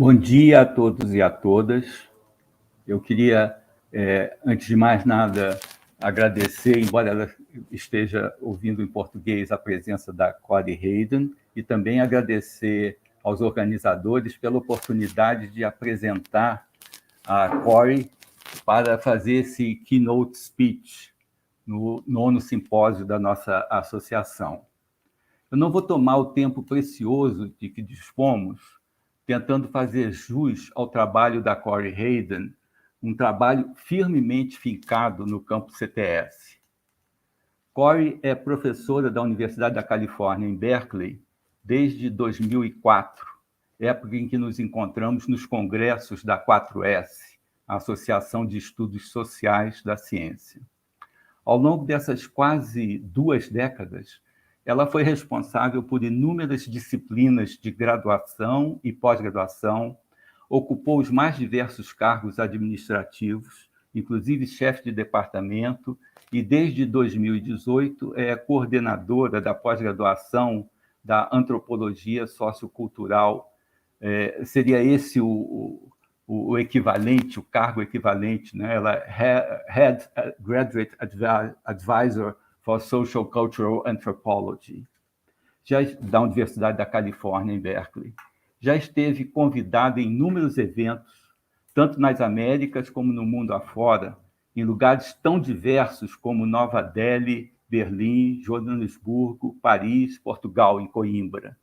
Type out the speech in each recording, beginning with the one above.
Bom dia a todos e a todas. Eu queria, antes de mais nada, agradecer, embora ela esteja ouvindo em português, a presença da Corey Hayden, e também agradecer aos organizadores pela oportunidade de apresentar a Corey para fazer esse keynote speech no 9º simpósio da nossa associação. Eu não vou tomar o tempo precioso de que dispomos, tentando fazer jus ao trabalho da Corey Hayden, um trabalho firmemente fincado no campo CTS. Corey é professora da Universidade da Califórnia, em Berkeley, desde 2004, época em que nos encontramos nos congressos da 4S, a Associação de Estudos Sociais da Ciência. Ao longo dessas quase 2 décadas, ela foi responsável por inúmeras disciplinas de graduação e pós-graduação, ocupou os mais diversos cargos administrativos, inclusive chefe de departamento, e desde 2018 é coordenadora da pós-graduação da Antropologia Sociocultural. Seria esse o equivalente, o cargo equivalente, né? Ela é Head Graduate Advisor for Social Cultural Anthropology, da Universidade da Califórnia, em Berkeley. Já esteve convidada em inúmeros eventos, tanto nas Américas como no mundo afora, em lugares tão diversos como Nova Delhi, Berlim, Joanesburgo, Paris, Portugal, em Coimbra.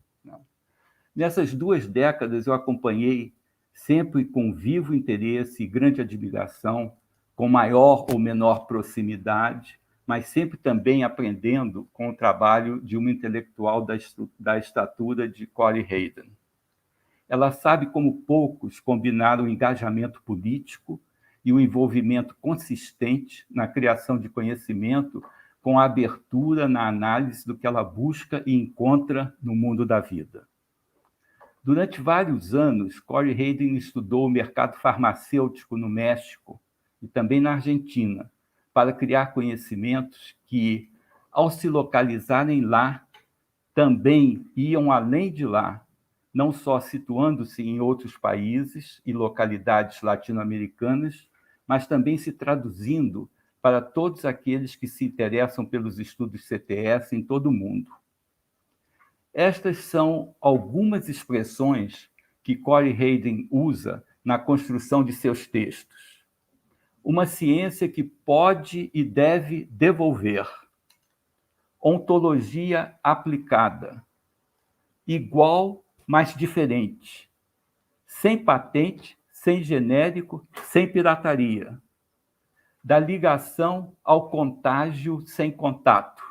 Nessas 2 décadas, eu acompanhei, sempre com vivo interesse e grande admiração, com maior ou menor proximidade, mas sempre também aprendendo com o trabalho de uma intelectual da estatura de Corey Hayden. Ela sabe como poucos combinar o engajamento político e o envolvimento consistente na criação de conhecimento com a abertura na análise do que ela busca e encontra no mundo da vida. Durante vários anos, Corey Hayden estudou o mercado farmacêutico no México e também na Argentina, para criar conhecimentos que, ao se localizarem lá, também iam além de lá, não só situando-se em outros países e localidades latino-americanas, mas também se traduzindo para todos aqueles que se interessam pelos estudos CTS em todo o mundo. Estas são algumas expressões que Corey Hayden usa na construção de seus textos. Uma ciência que pode e deve devolver. Ontologia aplicada. Igual, mas diferente. Sem patente, sem genérico, sem pirataria. Da ligação ao contágio sem contato.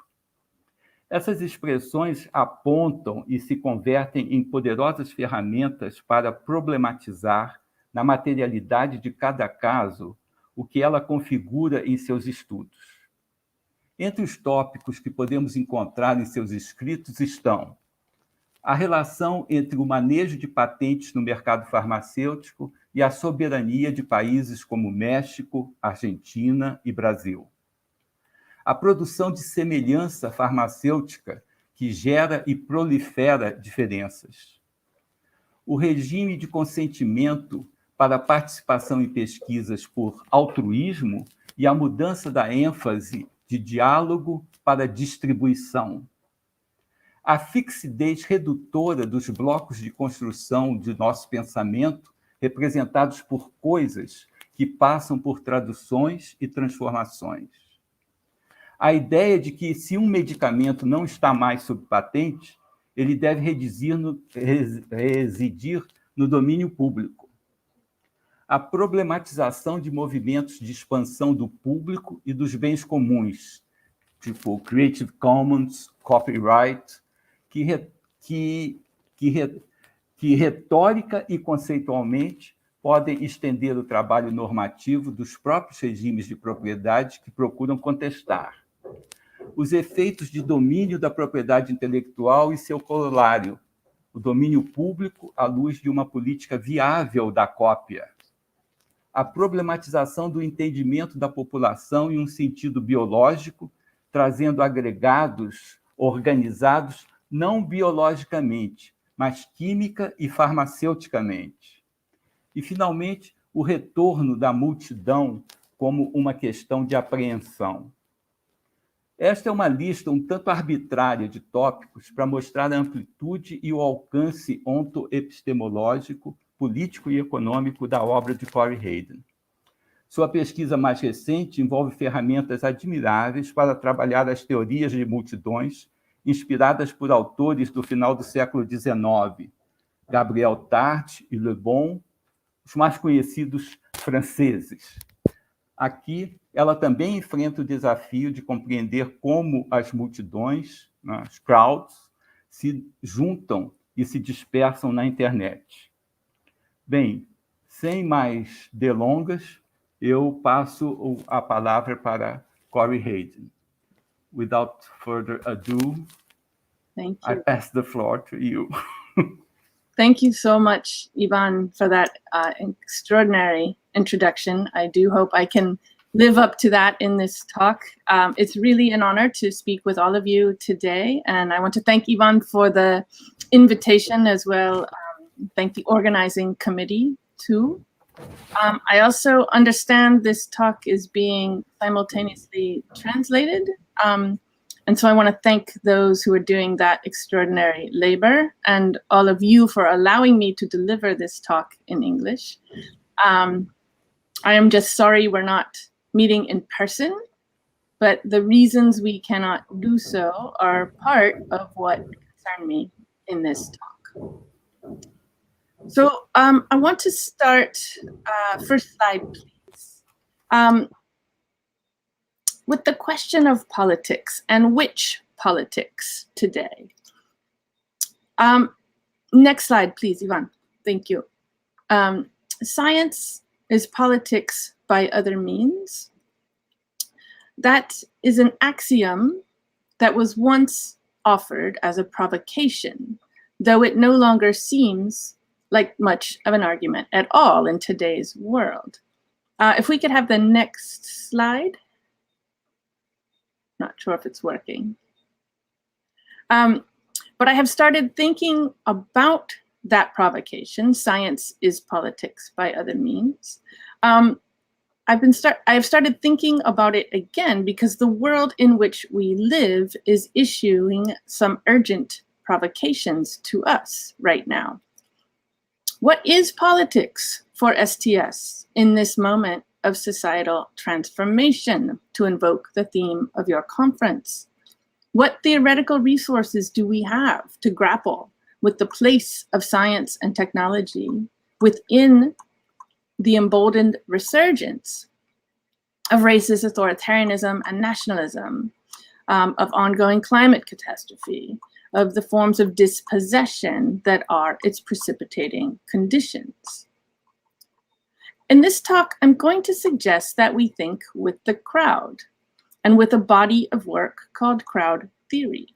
Essas expressões apontam e se convertem em poderosas ferramentas para problematizar, na materialidade de cada caso, o que ela configura em seus estudos. Entre os tópicos que podemos encontrar em seus escritos estão a relação entre o manejo de patentes no mercado farmacêutico e a soberania de países como México, Argentina e Brasil. A produção de semelhança farmacêutica que gera e prolifera diferenças. O regime de consentimento para a participação em pesquisas por altruísmo e a mudança da ênfase de diálogo para distribuição. A fixidez redutora dos blocos de construção de nosso pensamento, representados por coisas que passam por traduções e transformações. A ideia de que, se um medicamento não está mais sob patente, ele deve residir no domínio público. A problematização de movimentos de expansão do público e dos bens comuns, tipo Creative Commons, copyright, que retórica e conceitualmente podem estender o trabalho normativo dos próprios regimes de propriedade que procuram contestar. Os efeitos de domínio da propriedade intelectual e seu corolário, o domínio público à luz de uma política viável da cópia. A problematização do entendimento da população em um sentido biológico, trazendo agregados organizados não biologicamente, mas química e farmaceuticamente. E, finalmente, o retorno da multidão como uma questão de apreensão. Esta é uma lista um tanto arbitrária de tópicos para mostrar a amplitude e o alcance ontoepistemológico, político e econômico da obra de Corey Hayden. Sua pesquisa mais recente envolve ferramentas admiráveis para trabalhar as teorias de multidões, inspiradas por autores do final do século XIX, Gabriel Tarde e Le Bon, os mais conhecidos franceses. Aqui, ela também enfrenta o desafio de compreender como as multidões, as crowds, se juntam e se dispersam na internet. Bem, sem mais delongas, eu passo a palavra para Corey Hayden. Without further ado, Thank you. I pass the floor to you. Thank you so much, Ivan, for that extraordinary introduction. I do hope I can live up to that in this talk. It's really an honor to speak with all of you today, and I want to thank Ivan for the invitation as well. Thank the organizing committee too. I also understand this talk is being simultaneously translated. And so I want to thank those who are doing that extraordinary labor and all of you for allowing me to deliver this talk in English. I am just sorry we're not meeting in person, but the reasons we cannot do so are part of what concern me in this talk. So I want to start, first slide, please. With the question of politics and which politics today. Next slide, please, Ivan. Thank you. Science is politics by other means. That is an axiom that was once offered as a provocation, though it no longer seems like much of an argument at all in today's world. If we could have the next slide. Not sure if it's working. But I have started thinking about that provocation, science is politics by other means. I have started thinking about it again because the world in which we live is issuing some urgent provocations to us right now. What is politics for STS in this moment of societal transformation, to invoke the theme of your conference? What theoretical resources do we have to grapple with the place of science and technology within the emboldened resurgence of racist authoritarianism and nationalism, of ongoing climate catastrophe, of the forms of dispossession that are its precipitating conditions? In this talk, I'm going to suggest that we think with the crowd and with a body of work called crowd theory.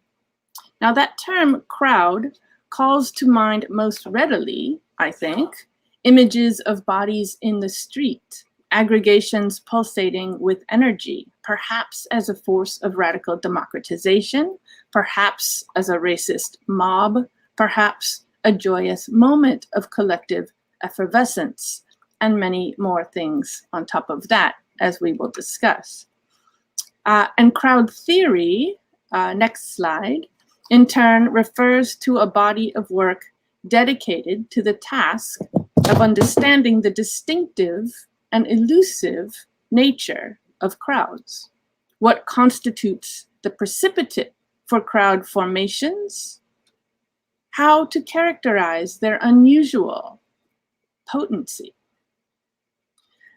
Now, that term crowd calls to mind most readily, I think, images of bodies in the street, aggregations pulsating with energy, perhaps as a force of radical democratization, perhaps as a racist mob, perhaps a joyous moment of collective effervescence, and many more things on top of that, as we will discuss. And crowd theory, next slide, in turn refers to a body of work dedicated to the task of understanding the distinctive and elusive nature of crowds. What constitutes the precipitate for crowd formations? How to characterize their unusual potency?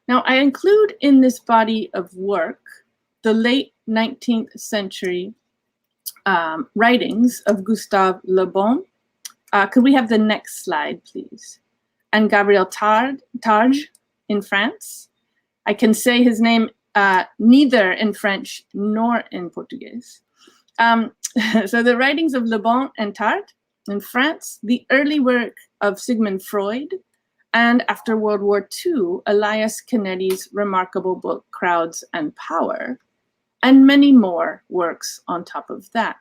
Now, I include in this body of work the late 19th century writings of Gustave Le Bon. Could we have the next slide, please? And Gabriel Tarde in France. I can say his name neither in French nor in Portuguese. So the writings of Le Bon and Tarde in France, the early work of Sigmund Freud, and after World War II, Elias Canetti's remarkable book, Crowds and Power, and many more works on top of that.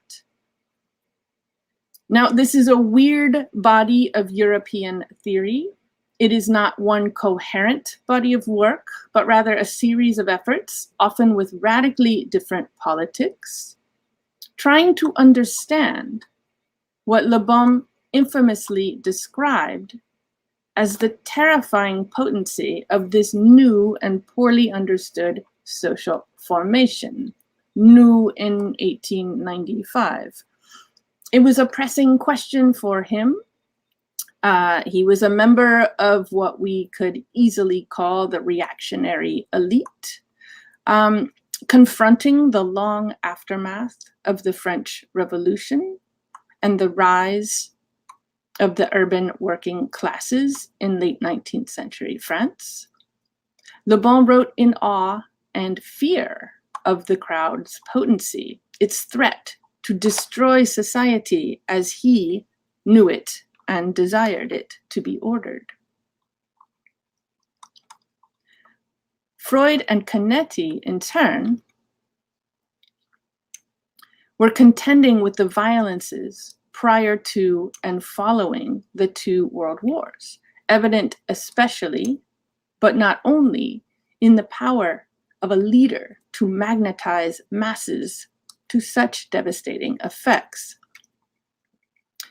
Now, this is a weird body of European theory. It is not one coherent body of work, but rather a series of efforts, often with radically different politics, trying to understand what Le Bon infamously described as the terrifying potency of this new and poorly understood social formation, new in 1895. It was a pressing question for him. He was a member of what we could easily call the reactionary elite, confronting the long aftermath of the French Revolution and the rise of the urban working classes in late 19th century France. Le Bon wrote in awe and fear of the crowd's potency, its threat to destroy society as he knew it and desired it to be ordered. Freud and Canetti, in turn, were contending with the violences prior to and following the two world wars, evident especially, but not only, in the power of a leader to magnetize masses to such devastating effects.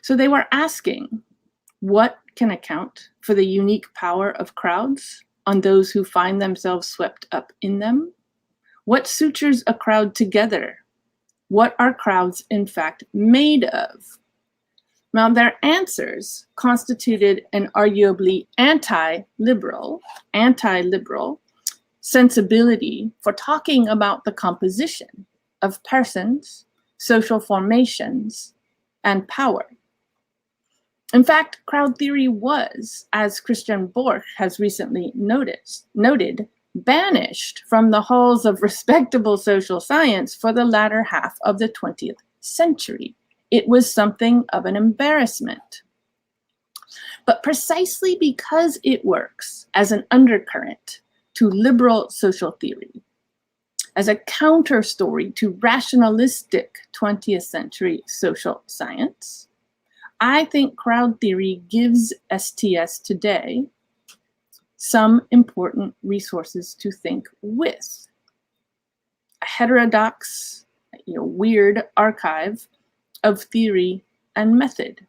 So they were asking, what can account for the unique power of crowds on those who find themselves swept up in them? What sutures a crowd together? What are crowds in fact made of? Now, their answers constituted an arguably anti-liberal sensibility for talking about the composition of persons, social formations, and power. In fact, crowd theory was, as Christian Borch has recently noted, banished from the halls of respectable social science for the latter half of the 20th century. It was something of an embarrassment. But precisely because it works as an undercurrent to liberal social theory, as a counter story to rationalistic 20th century social science, I think crowd theory gives STS today some important resources to think with. A heterodox, weird archive of theory and method.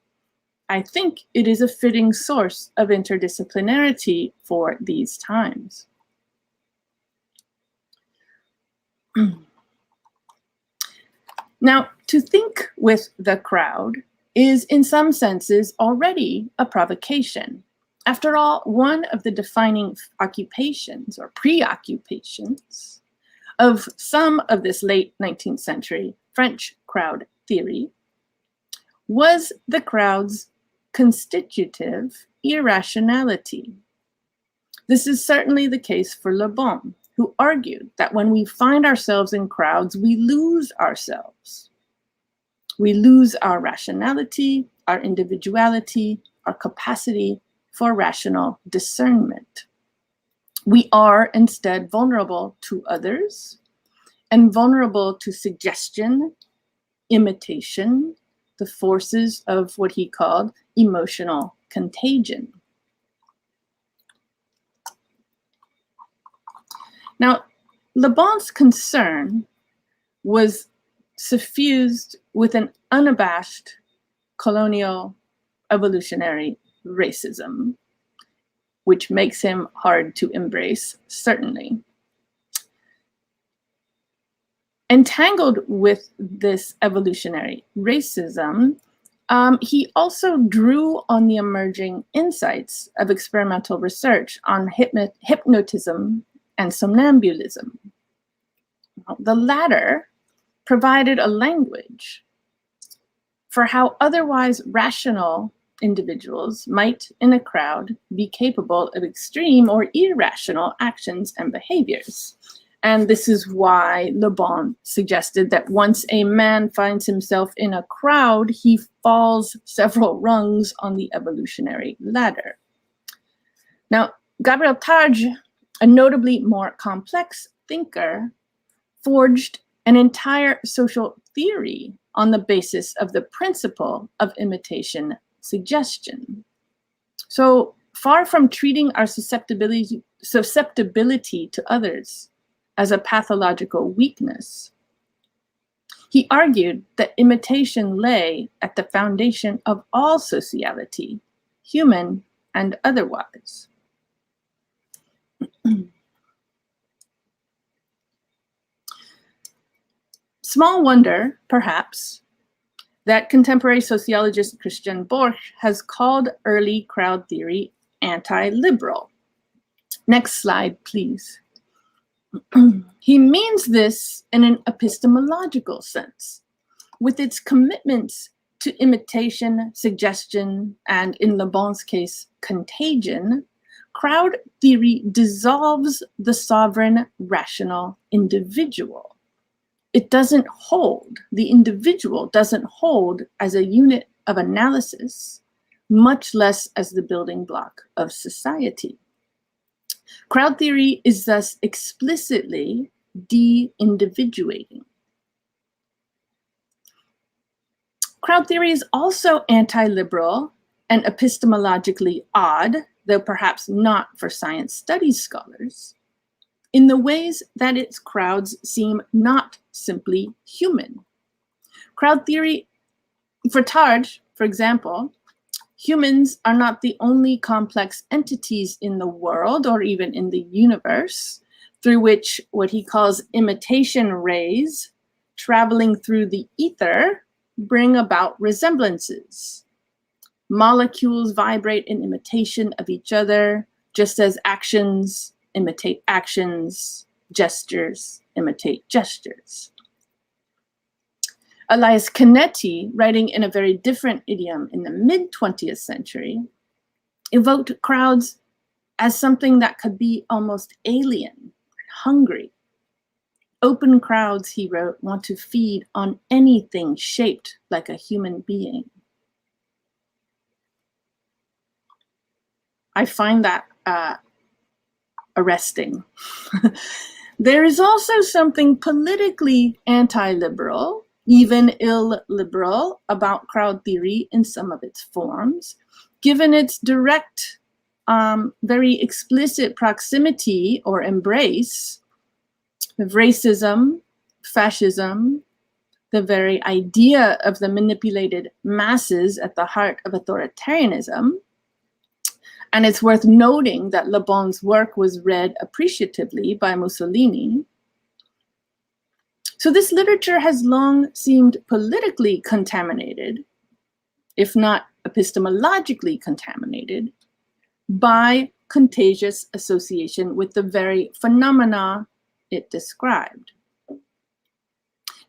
I think it is a fitting source of interdisciplinarity for these times. Now, to think with the crowd is in some senses already a provocation. After all, one of the defining occupations or preoccupations of some of this late 19th century French crowd theory was the crowd's constitutive irrationality. This is certainly the case for Le Bon, who argued that when we find ourselves in crowds, we lose ourselves. We lose our rationality, our individuality, our capacity for rational discernment. We are instead vulnerable to others and vulnerable to suggestion, imitation, the forces of what he called emotional contagion. Now, Le Bon's concern was suffused with an unabashed colonial evolutionary racism, which makes him hard to embrace, certainly. Entangled with this evolutionary racism, he also drew on the emerging insights of experimental research on hypnotism and somnambulism. The latter provided a language for how otherwise rational individuals might, in a crowd, be capable of extreme or irrational actions and behaviors. And this is why Le Bon suggested that once a man finds himself in a crowd, he falls several rungs on the evolutionary ladder. Now, Gabriel Targe, a notably more complex thinker, forged an entire social theory on the basis of the principle of imitation suggestion. So far from treating our susceptibility to others as a pathological weakness, he argued that imitation lay at the foundation of all sociality, human and otherwise. Small wonder, perhaps, that contemporary sociologist Christian Borch has called early crowd theory anti-liberal. Next slide, please. He means this in an epistemological sense, with its commitments to imitation, suggestion, and in Le Bon's case, contagion. Crowd theory dissolves the sovereign, rational individual. It doesn't hold, the individual doesn't hold as a unit of analysis, much less as the building block of society. Crowd theory is thus explicitly de-individuating. Crowd theory is also anti-liberal and epistemologically odd, though perhaps not for science studies scholars, in the ways that its crowds seem not simply human. Crowd theory, for Targe, for example, humans are not the only complex entities in the world or even in the universe through which what he calls imitation rays traveling through the ether bring about resemblances. Molecules vibrate in imitation of each other, just as actions imitate actions, gestures imitate gestures. Elias Canetti, writing in a very different idiom in the mid-20th century, evoked crowds as something that could be almost alien, hungry. Open crowds, he wrote, want to feed on anything shaped like a human being. I find that arresting. There is also something politically anti-liberal, even illiberal, about crowd theory in some of its forms, given its direct, very explicit proximity or embrace of racism, fascism, the very idea of the manipulated masses at the heart of authoritarianism. And it's worth noting that Le Bon's work was read appreciatively by Mussolini. So this literature has long seemed politically contaminated, if not epistemologically contaminated, by contagious association with the very phenomena it described.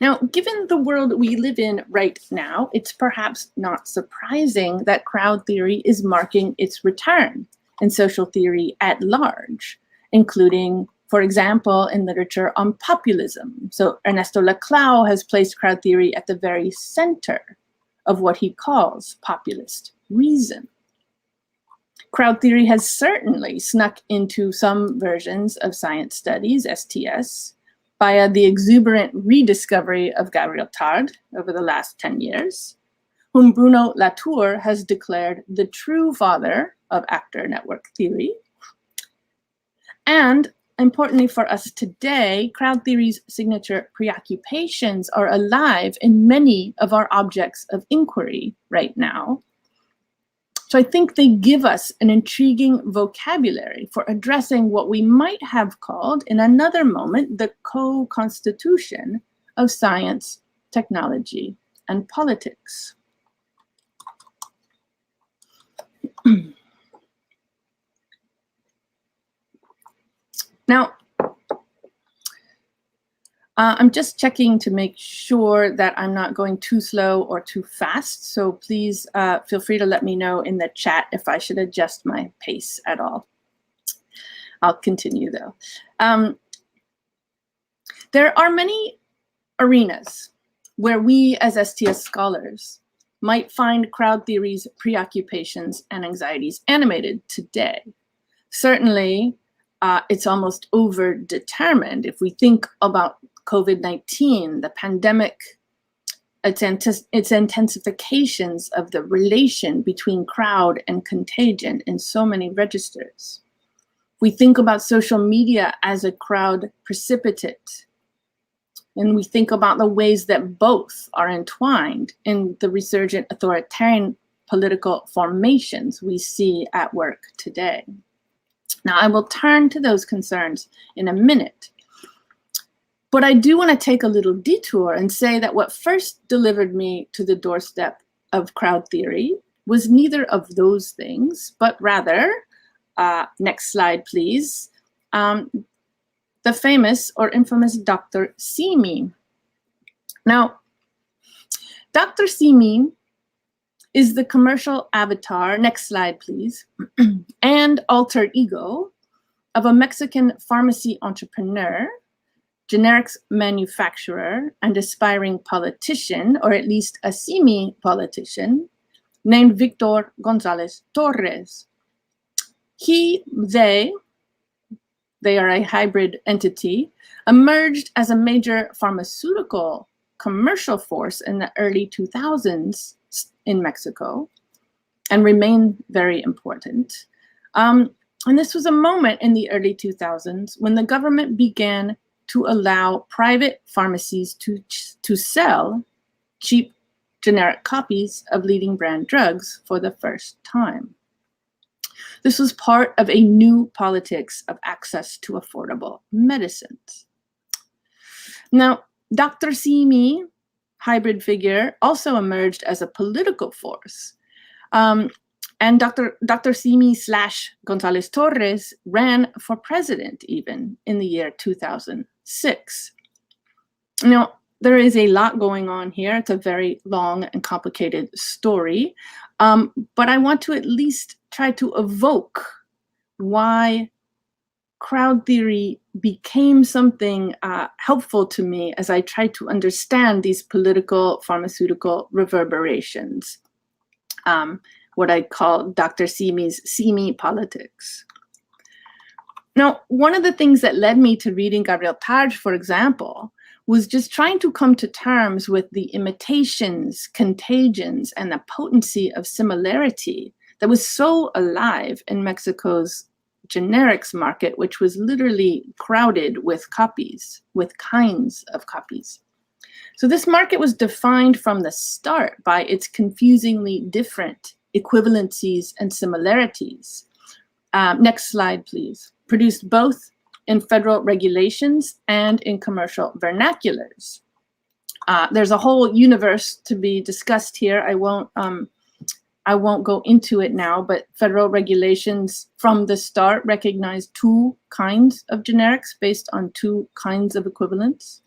Now, given the world we live in right now, it's perhaps not surprising that crowd theory is marking its return in social theory at large, including, for example, in literature on populism. So Ernesto Laclau has placed crowd theory at the very center of what he calls populist reason. Crowd theory has certainly snuck into some versions of science studies, STS, via the exuberant rediscovery of Gabriel Tarde over the last 10 years, whom Bruno Latour has declared the true father of actor network theory. And importantly for us today, crowd theory's signature preoccupations are alive in many of our objects of inquiry right now. So I think they give us an intriguing vocabulary for addressing what we might have called, in another moment, the co-constitution of science, technology, and politics. Now, I'm just checking to make sure that I'm not going too slow or too fast. So please feel free to let me know in the chat if I should adjust my pace at all. I'll continue though. There are many arenas where we as STS scholars might find crowd theory's preoccupations and anxieties animated today. Certainly, it's almost over-determined if we think about COVID-19, the pandemic its intensifications of the relation between crowd and contagion in so many registers. We think about social media as a crowd precipitate, and we think about the ways that both are entwined in the resurgent authoritarian political formations we see at work today. Now, I will turn to those concerns in a minute, but I do want to take a little detour and say that what first delivered me to the doorstep of crowd theory was neither of those things, but rather, next slide, please, the famous or infamous Dr. Simi. Now, Dr. Simi is the commercial avatar, next slide, please, and alter ego of a Mexican pharmacy entrepreneur, generics manufacturer, and aspiring politician, or at least a Simi politician, named Victor Gonzalez Torres. They are a hybrid entity, emerged as a major pharmaceutical commercial force in the early 2000s in Mexico and remain very important. And this was a moment in the early 2000s when the government began to allow private pharmacies to sell cheap generic copies of leading brand drugs for the first time. This was part of a new politics of access to affordable medicines. Now, Dr. Simi, hybrid figure, also emerged as a political force. And Dr. Simi / Gonzalez Torres ran for president even in the year 2006. Now, there is a lot going on here. It's a very long and complicated story, but I want to at least try to evoke why crowd theory became something helpful to me as I tried to understand these political pharmaceutical reverberations, what I call Dr. Simi's Simi politics. Now, one of the things that led me to reading Gabriel Tarj, for example, was just trying to come to terms with the imitations, contagions, and the potency of similarity that was so alive in Mexico's generics market, which was literally crowded with copies, with kinds of copies. So this market was defined from the start by its confusingly different equivalencies and similarities. Next slide, please. Produced both in federal regulations and in commercial vernaculars. There's a whole universe to be discussed here. I won't go into it now, but federal regulations from the start recognized two kinds of generics based on two kinds of equivalents.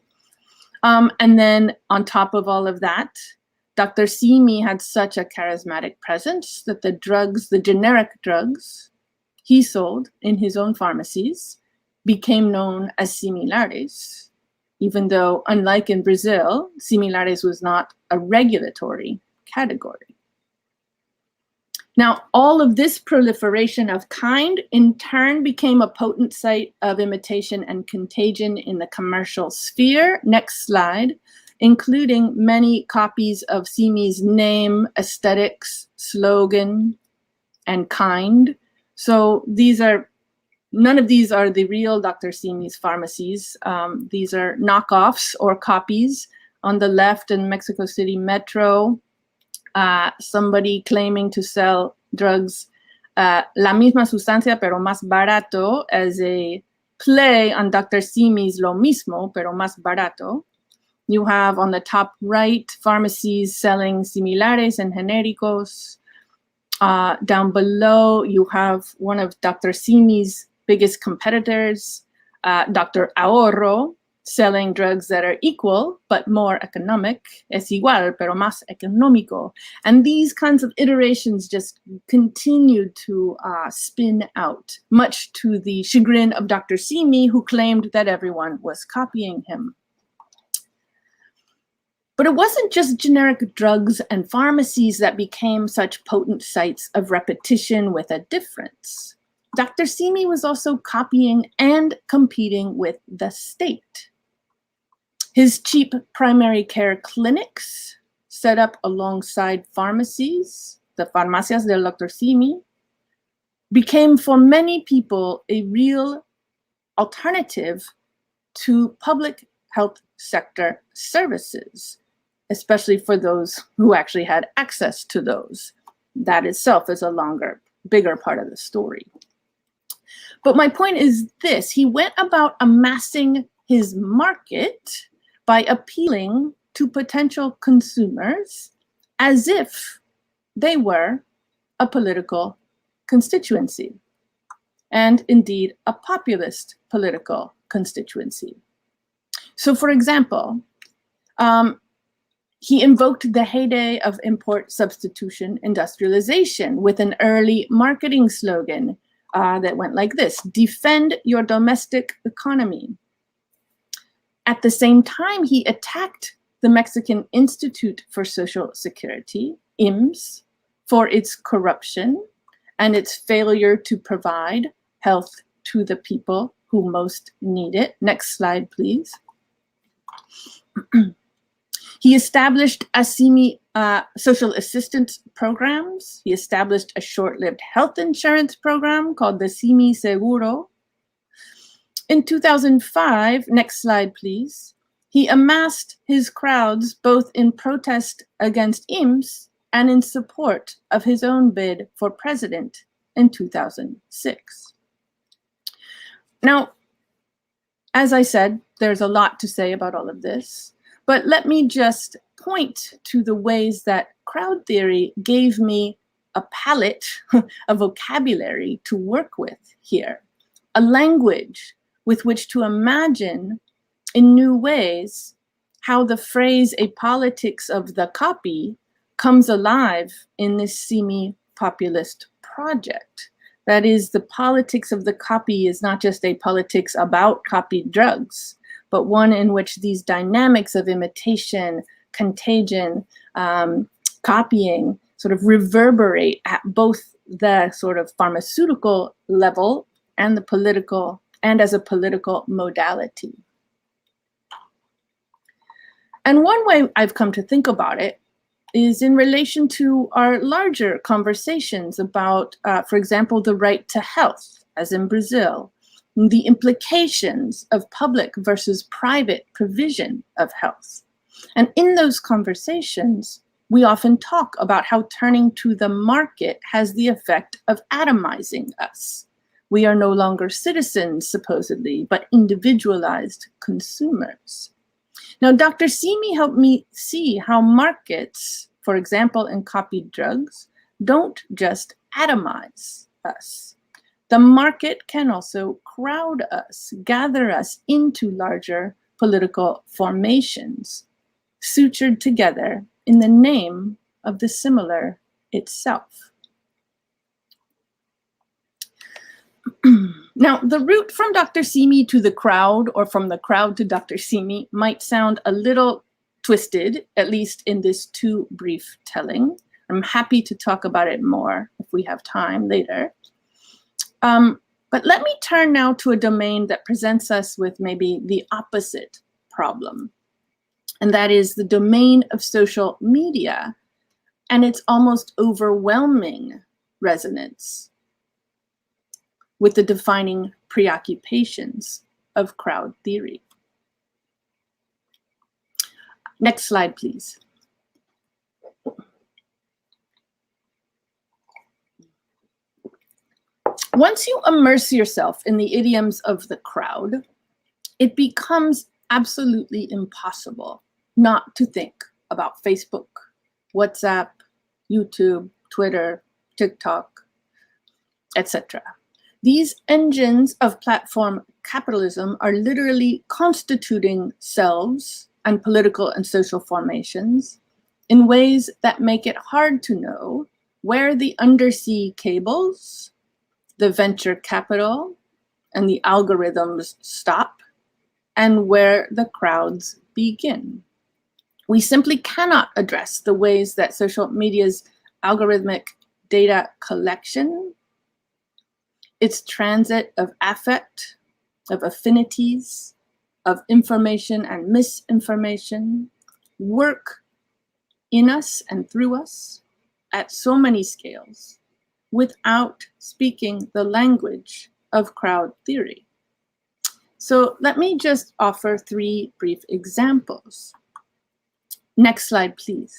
And then on top of all of that, Dr. Simi had such a charismatic presence that the generic drugs he sold in his own pharmacies became known as similares, even though, unlike in Brazil, similares was not a regulatory category. Now, all of this proliferation of kind in turn became a potent site of imitation and contagion in the commercial sphere. Next slide, including many copies of Simi's name, aesthetics, slogan, and kind. So none of these are the real Dr. Simi's pharmacies. These are knockoffs or copies. On the left in Mexico City Metro, somebody claiming to sell drugs, la misma sustancia pero más barato, as a play on Dr. Simi's lo mismo pero más barato. You have on the top right pharmacies selling similares and genéricos. Down below, you have one of Dr. Simi's biggest competitors, Dr. Ahorro, selling drugs that are equal but more economic, es igual pero más económico. And these kinds of iterations just continued to spin out, much to the chagrin of Dr. Simi, who claimed that everyone was copying him. But it wasn't just generic drugs and pharmacies that became such potent sites of repetition with a difference. Dr. Simi was also copying and competing with the state. His cheap primary care clinics set up alongside pharmacies, the farmacias del Dr. Simi, became for many people a real alternative to public health sector services, especially for those who actually had access to those. That itself is a bigger part of the story. But my point is this: he went about amassing his market by appealing to potential consumers as if they were a political constituency, and indeed a populist political constituency. So, for example, he invoked the heyday of import substitution industrialization with an early marketing slogan that went like this: defend your domestic economy. At the same time, he attacked the Mexican Institute for Social Security, IMSS, for its corruption and its failure to provide health to the people who most need it. Next slide, please. He established ASIMI social assistance programs. He established a short-lived health insurance program called the Simi Seguro. In 2005, next slide, please, he amassed his crowds both in protest against IMSS and in support of his own bid for president in 2006. Now, as I said, there's a lot to say about all of this, but let me just point to the ways that crowd theory gave me a palette, a vocabulary to work with here, a language with which to imagine in new ways how the phrase "a politics of the copy" comes alive in this semi-populist project. That is, the politics of the copy is not just a politics about copied drugs, but one in which these dynamics of imitation, contagion, copying sort of reverberate at both the sort of pharmaceutical level and the political, and as a political modality. And one way I've come to think about it is in relation to our larger conversations about, for example, the right to health, as in Brazil, the implications of public versus private provision of health. And in those conversations, we often talk about how turning to the market has the effect of atomizing us. We are no longer citizens, supposedly, but individualized consumers. Now, Dr. Simi helped me see how markets, for example, in copied drugs, don't just atomize us. The market can also crowd us, gather us into larger political formations, sutured together in the name of the similar itself. Now, the route from Dr. Simi to the crowd, or from the crowd to Dr. Simi, might sound a little twisted, at least in this too brief telling. I'm happy to talk about it more if we have time later. But let me turn now to a domain that presents us with maybe the opposite problem, and that is the domain of social media and its almost overwhelming resonance with the defining preoccupations of crowd theory. Next slide, please. Once you immerse yourself in the idioms of the crowd, it becomes absolutely impossible not to think about Facebook, WhatsApp, YouTube, Twitter, TikTok, etc. These engines of platform capitalism are literally constituting selves and political and social formations in ways that make it hard to know where the undersea cables, the venture capital, and the algorithms stop, and where the crowds begin. We simply cannot address the ways that social media's algorithmic data collection, its transit of affect, of affinities, of information and misinformation, work in us and through us at so many scales without speaking the language of crowd theory. So let me just offer 3 brief examples. Next slide, please.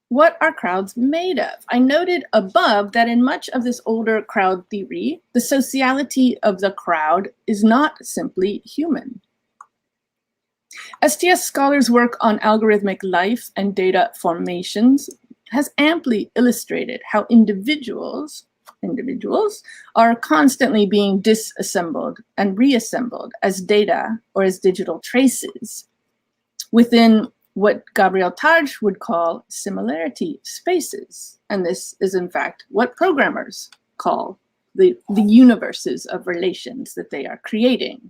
What are crowds made of? I noted above that in much of this older crowd theory, the sociality of the crowd is not simply human. STS scholars' work on algorithmic life and data formations has amply illustrated how individuals are constantly being disassembled and reassembled as data or as digital traces within what Gabriel Taj would call similarity spaces. And this is in fact what programmers call the universes of relations that they are creating,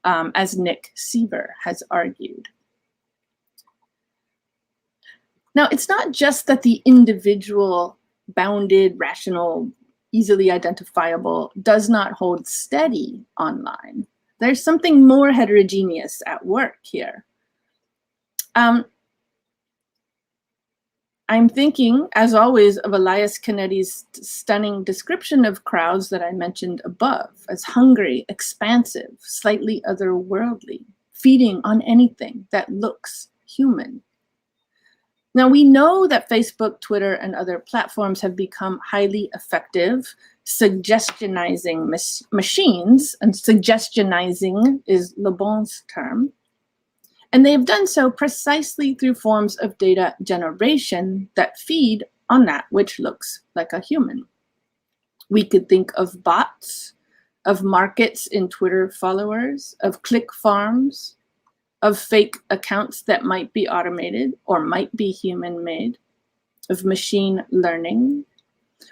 as Nick Sieber has argued. Now, it's not just that the individual, bounded, rational, easily identifiable does not hold steady online. There's something more heterogeneous at work here. I'm thinking, as always, of Elias Canetti's stunning description of crowds that I mentioned above as hungry, expansive, slightly otherworldly, feeding on anything that looks human. Now, we know that Facebook, Twitter, and other platforms have become highly effective suggestionizing machines, and suggestionizing is Le Bon's term. And they've done so precisely through forms of data generation that feed on that which looks like a human. We could think of bots, of markets in Twitter followers, of click farms, of fake accounts that might be automated or might be human-made, of machine learning.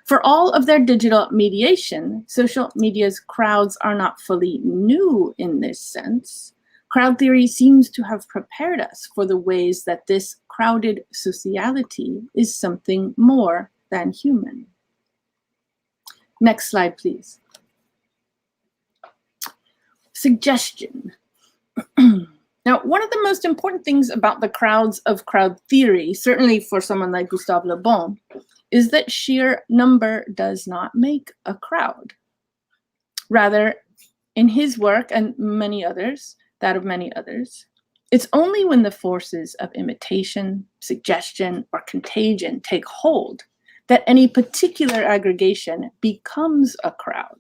For all of their digital mediation, social media's crowds are not fully new in this sense. Crowd theory seems to have prepared us for the ways that this crowded sociality is something more than human. Next slide, please. Suggestion. Now, one of the most important things about the crowds of crowd theory, certainly for someone like Gustave Le Bon, is that sheer number does not make a crowd. Rather, in his work and many others, that of many others, it's only when the forces of imitation, suggestion, or contagion take hold that any particular aggregation becomes a crowd.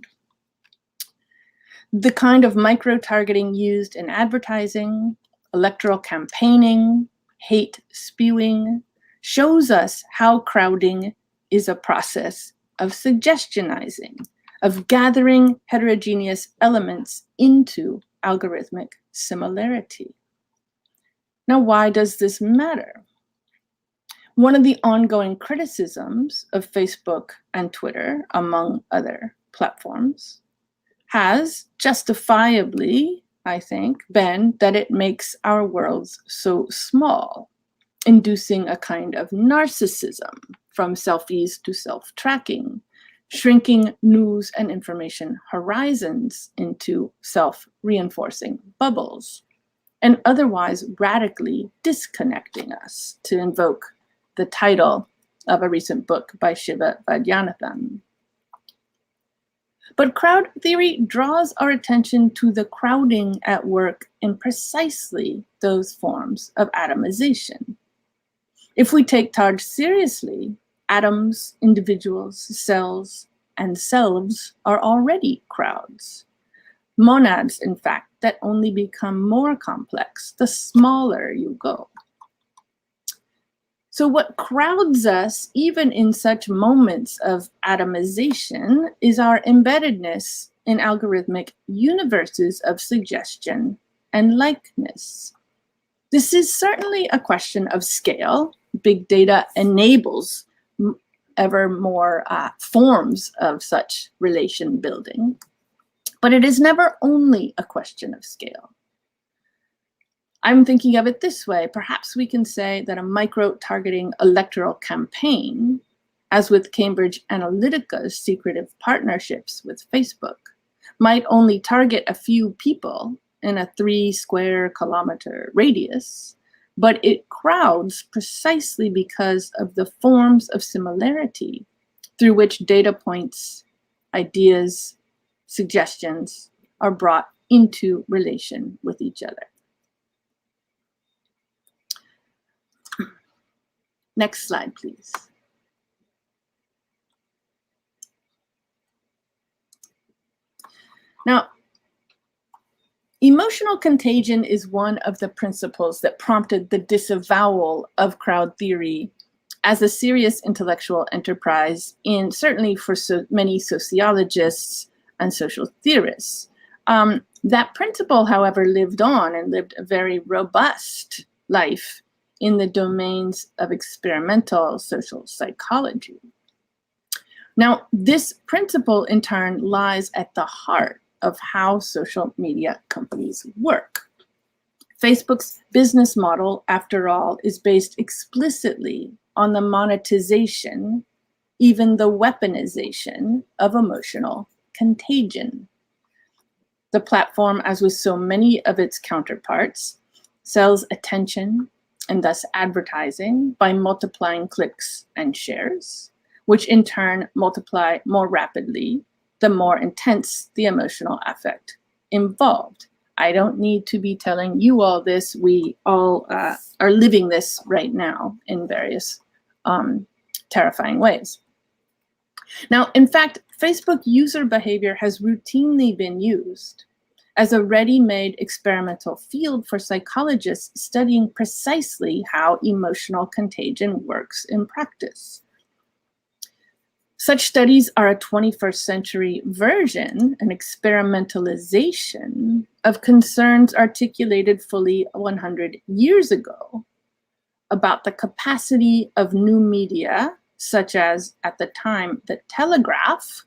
The kind of micro-targeting used in advertising, electoral campaigning, hate spewing, shows us how crowding is a process of suggestionizing, of gathering heterogeneous elements into algorithmic similarity. Now, why does this matter? One of the ongoing criticisms of Facebook and Twitter, among other platforms, has justifiably, I think, been that it makes our worlds so small, inducing a kind of narcissism from selfies to self-tracking, shrinking news and information horizons into self-reinforcing bubbles, and otherwise radically disconnecting us, to invoke the title of a recent book by Shiva Vaidyanathan. But crowd theory draws our attention to the crowding at work in precisely those forms of atomization. If we take Taj seriously, atoms, individuals, cells, and selves are already crowds. Monads, in fact, that only become more complex the smaller you go. So what crowds us, even in such moments of atomization, is our embeddedness in algorithmic universes of suggestion and likeness. This is certainly a question of scale. Big data enables ever more forms of such relation building, but it is never only a question of scale. I'm thinking of it this way. Perhaps we can say that a micro-targeting electoral campaign, as with Cambridge Analytica's secretive partnerships with Facebook, might only target a few people in a 3 square kilometer radius, but it crowds precisely because of the forms of similarity through which data points, ideas, suggestions are brought into relation with each other. Next slide, please. Now, emotional contagion is one of the principles that prompted the disavowal of crowd theory as a serious intellectual enterprise certainly for many sociologists and social theorists. That principle, however, lived on and lived a very robust life in the domains of experimental social psychology. Now, this principle in turn lies at the heart of how social media companies work. Facebook's business model, after all, is based explicitly on the monetization, even the weaponization of emotional contagion. The platform, as with so many of its counterparts, sells attention and thus advertising by multiplying clicks and shares, which in turn multiply more rapidly the more intense the emotional affect involved. I don't need to be telling you all this. We all are living this right now in various terrifying ways. Now, in fact, Facebook user behavior has routinely been used as a ready-made experimental field for psychologists studying precisely how emotional contagion works in practice. Such studies are a 21st century version, an experimentalization of concerns articulated fully 100 years ago about the capacity of new media, such as, at the time, the telegraph,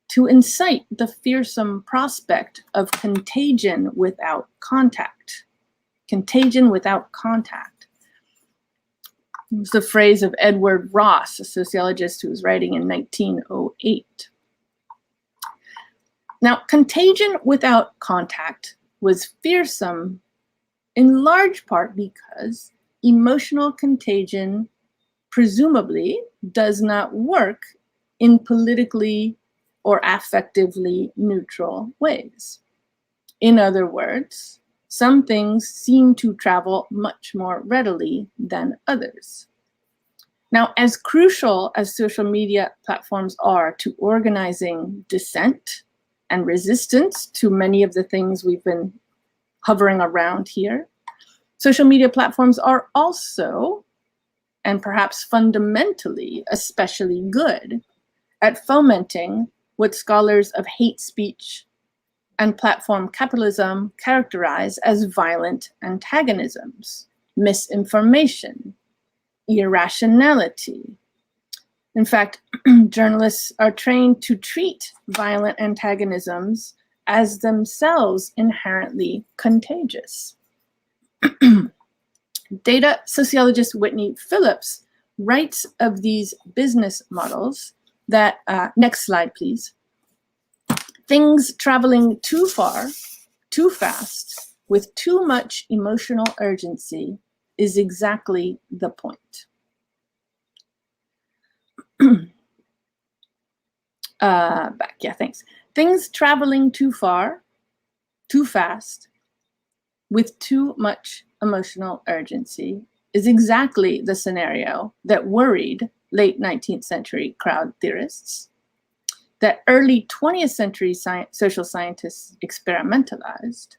to incite the fearsome prospect of contagion without contact. Contagion without contact. It was the phrase of Edward Ross, a sociologist who was writing in 1908. Now, contagion without contact was fearsome in large part because emotional contagion presumably does not work in politically or affectively neutral ways. In other words, some things seem to travel much more readily than others. Now, as crucial as social media platforms are to organizing dissent and resistance to many of the things we've been hovering around here, social media platforms are also, and perhaps fundamentally, especially good at fomenting what scholars of hate speech and platform capitalism characterize as violent antagonisms, misinformation, irrationality. In fact, journalists are trained to treat violent antagonisms as themselves inherently contagious. Data sociologist Whitney Phillips writes of these business models that, next slide please, things traveling too far, too fast, with too much emotional urgency is exactly the point. Thanks. Things traveling too far, too fast, with too much emotional urgency is exactly the scenario that worried late 19th century crowd theorists, that early 20th century social scientists experimentalized,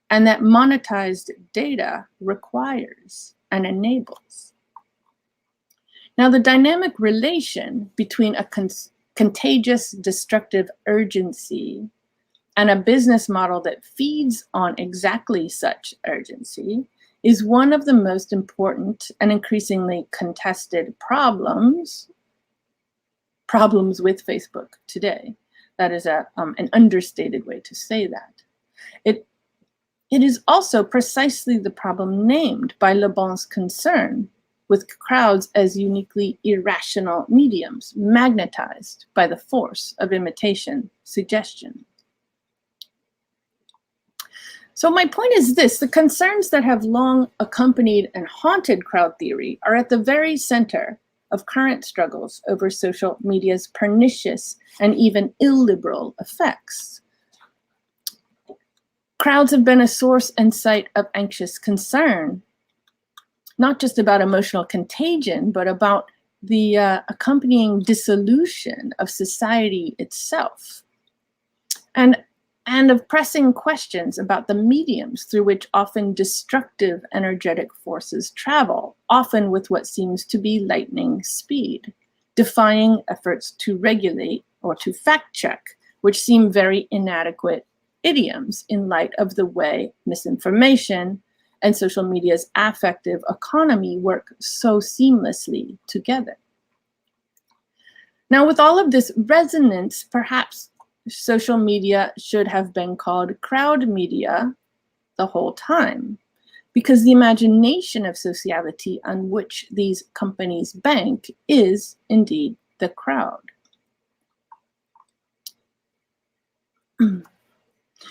and that monetized data requires and enables. Now, the dynamic relation between a contagious destructive urgency and a business model that feeds on exactly such urgency is one of the most important and increasingly contested problems with Facebook today. That is an understated way to say that. It is also precisely the problem named by Le Bon's concern with crowds as uniquely irrational mediums, magnetized by the force of imitation suggestion. So my point is this: the concerns that have long accompanied and haunted crowd theory are at the very center of current struggles over social media's pernicious and even illiberal effects. Crowds have been a source and site of anxious concern, not just about emotional contagion, but about the accompanying dissolution of society itself, and of pressing questions about the mediums through which often destructive energetic forces travel, often with what seems to be lightning speed, defying efforts to regulate or to fact check, which seem very inadequate idioms in light of the way misinformation and social media's affective economy work so seamlessly together. Now, with all of this resonance, perhaps social media should have been called crowd media the whole time, because the imagination of sociality on which these companies bank is indeed the crowd.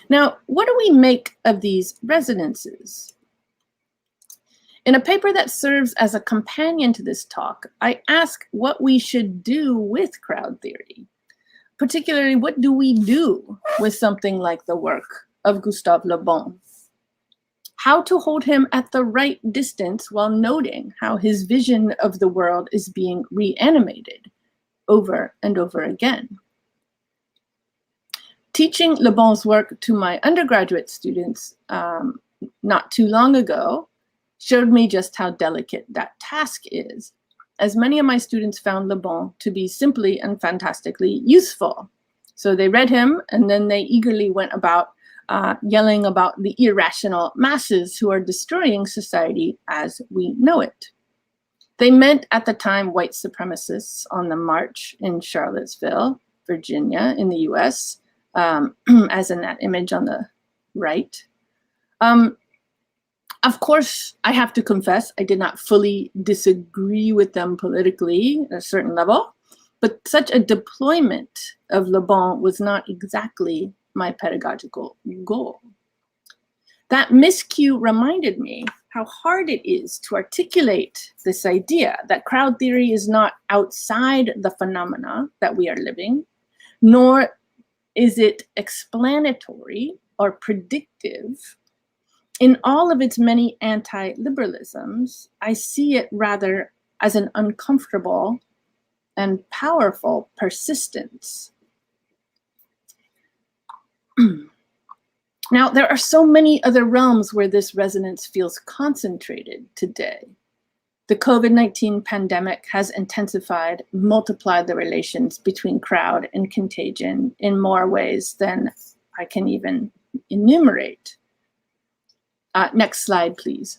Now, what do we make of these resonances? In a paper that serves as a companion to this talk, I ask what we should do with crowd theory. Particularly, what do we do with something like the work of Gustave Le Bon? How to hold him at the right distance while noting how his vision of the world is being reanimated over and over again. Teaching Le Bon's work to my undergraduate students not too long ago showed me just how delicate that task is, as many of my students found Le Bon to be simply and fantastically useful. So they read him, and then they eagerly went about yelling about the irrational masses who are destroying society as we know it. They meant at the time white supremacists on the march in Charlottesville, Virginia, in the US, as in that image on the right. Of course, I have to confess, I did not fully disagree with them politically at a certain level, but such a deployment of Le Bon was not exactly my pedagogical goal. That miscue reminded me how hard it is to articulate this idea that crowd theory is not outside the phenomena that we are living, nor is it explanatory or predictive. In all of its many anti-liberalisms, I see it rather as an uncomfortable and powerful persistence. Now, there are so many other realms where this resonance feels concentrated today. The COVID-19 pandemic has intensified, multiplied the relations between crowd and contagion in more ways than I can even enumerate. Next slide, please.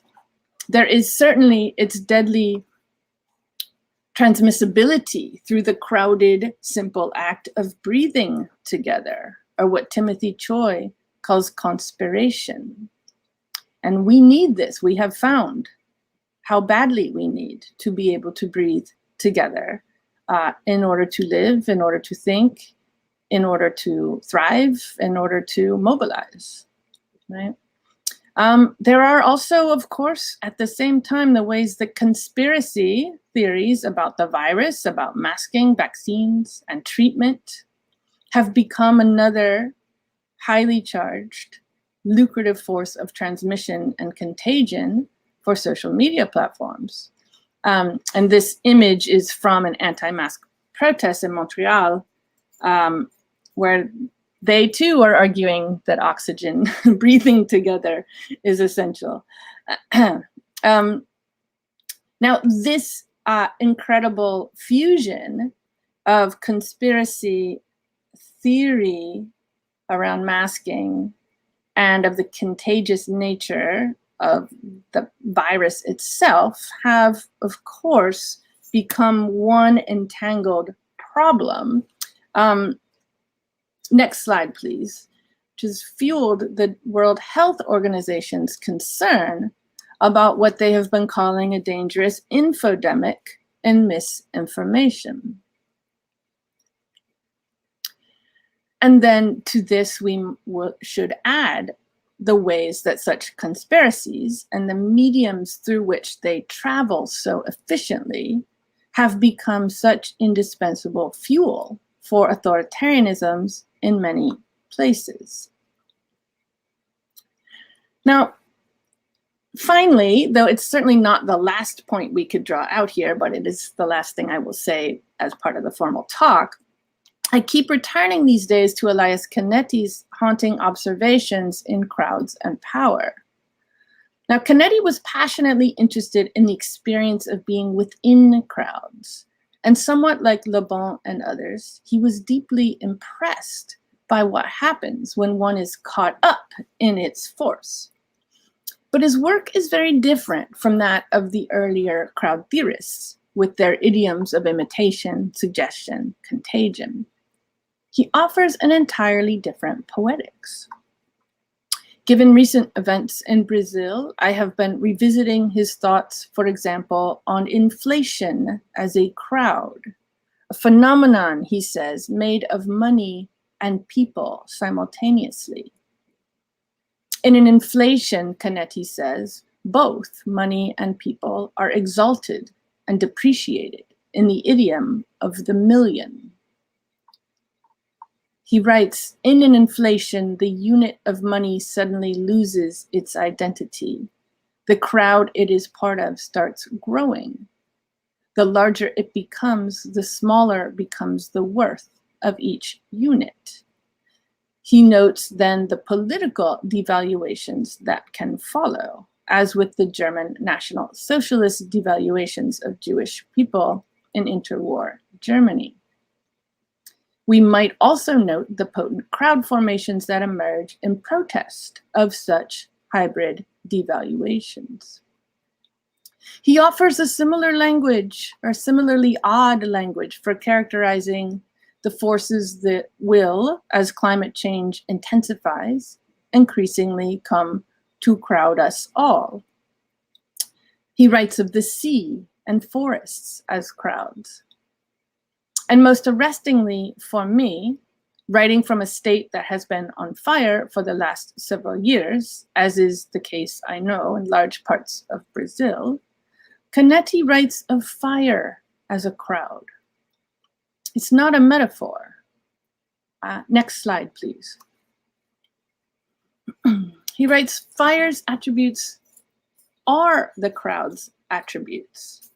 There is certainly its deadly transmissibility through the crowded, simple act of breathing together, or what Timothy Choi calls conspiration. And we need this. We have found how badly we need to be able to breathe together in order to live, in order to think, in order to thrive, in order to mobilize, right? There are also, of course, at the same time, the ways that conspiracy theories about the virus, about masking, vaccines, and treatment have become another highly charged, lucrative force of transmission and contagion for social media platforms. And this image is from an anti-mask protest in Montreal, where they too are arguing that oxygen, breathing together, is essential. Now, this incredible fusion of conspiracy theory around masking and of the contagious nature of the virus itself have, of course, become one entangled problem. Next slide, please, which has fueled the World Health Organization's concern about what they have been calling a dangerous infodemic and misinformation. And then to this, we should add the ways that such conspiracies and the mediums through which they travel so efficiently have become such indispensable fuel for authoritarianisms in many places. Now, finally, though it's certainly not the last point we could draw out here, but it is the last thing I will say as part of the formal talk, I keep returning these days to Elias Canetti's haunting observations in crowds and power. Now, Canetti was passionately interested in the experience of being within crowds, and somewhat like Le Bon and others, he was deeply impressed by what happens when one is caught up in its force. But his work is very different from that of the earlier crowd theorists, with their idioms of imitation, suggestion, contagion. He offers an entirely different poetics. Given recent events in Brazil, I have been revisiting his thoughts, for example, on inflation as a crowd, a phenomenon, he says, made of money and people simultaneously. In an inflation, Canetti says, both money and people are exalted and depreciated in the idiom of the million. He writes, in an inflation, the unit of money suddenly loses its identity. The crowd it is part of starts growing. The larger it becomes, the smaller becomes the worth of each unit. He notes then the political devaluations that can follow, as with the German National Socialist devaluations of Jewish people in interwar Germany. We might also note the potent crowd formations that emerge in protest of such hybrid devaluations. He offers a similar language, or similarly odd language, for characterizing the forces that will, as climate change intensifies, increasingly come to crowd us all. He writes of the sea and forests as crowds. And most arrestingly for me, writing from a state that has been on fire for the last several years, as is the case, I know, in large parts of Brazil, Canetti writes of fire as a crowd. It's not a metaphor. Next slide, please. He writes, fire's attributes are the crowd's attributes.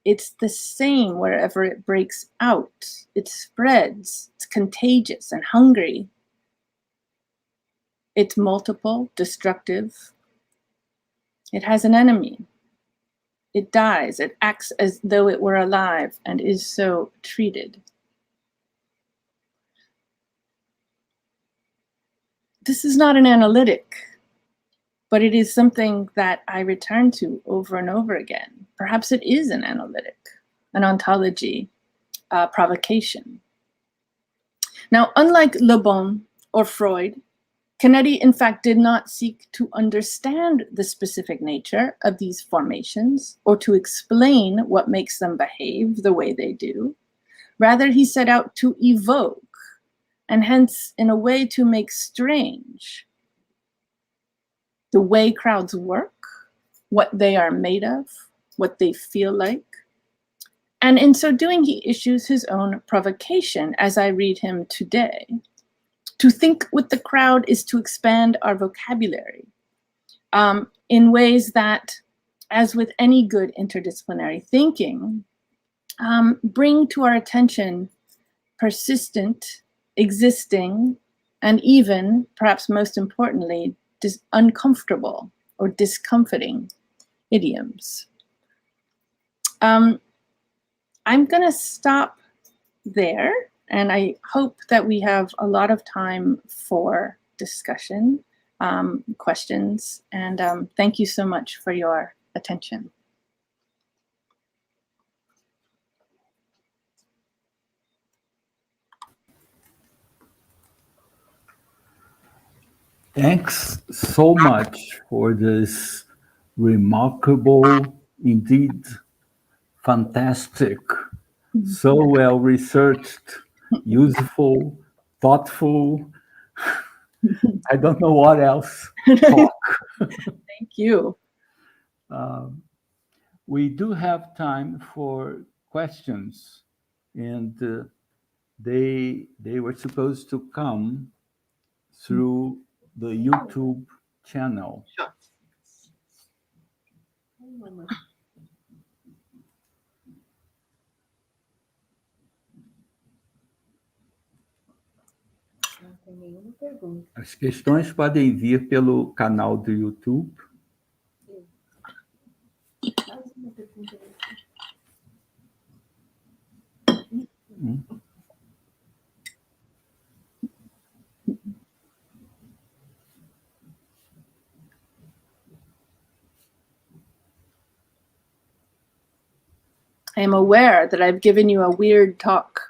It's the same wherever it breaks out. It spreads. It's contagious and hungry. It's multiple, destructive. It has an enemy. It dies. It acts as though it were alive and is so treated. This is not an analytic, but it is something that I return to over and over again. Perhaps it is an analytic, an ontology, provocation. Now, unlike Le Bon or Freud, Canetti, in fact, did not seek to understand the specific nature of these formations or to explain what makes them behave the way they do. Rather, he set out to evoke, and hence, in a way, to make strange the way crowds work, what they are made of, what they feel like. And in so doing, he issues his own provocation, as I read him today. To think with the crowd is to expand our vocabulary in ways that, as with any good interdisciplinary thinking, bring to our attention persistent, existing, and even, perhaps most importantly, uncomfortable or discomforting idioms. I'm going to stop there, and I hope that we have a lot of time for discussion, questions, and thank you so much for your attention. Thanks so much for this remarkable, indeed fantastic, so well researched, useful, thoughtful I don't know what else talk. Thank you. We do have time for questions, and they were supposed to come through the YouTube channel. Sure. As questões podem vir pelo canal do YouTube. I am aware that I've given you a weird talk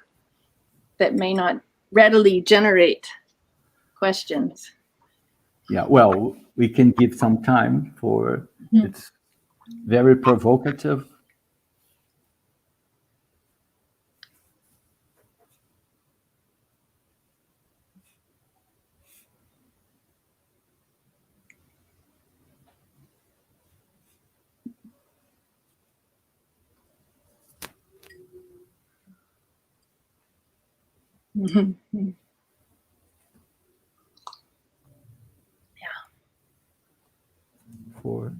that may not readily generate questions. Yeah, well, we can give some time for it's very provocative. For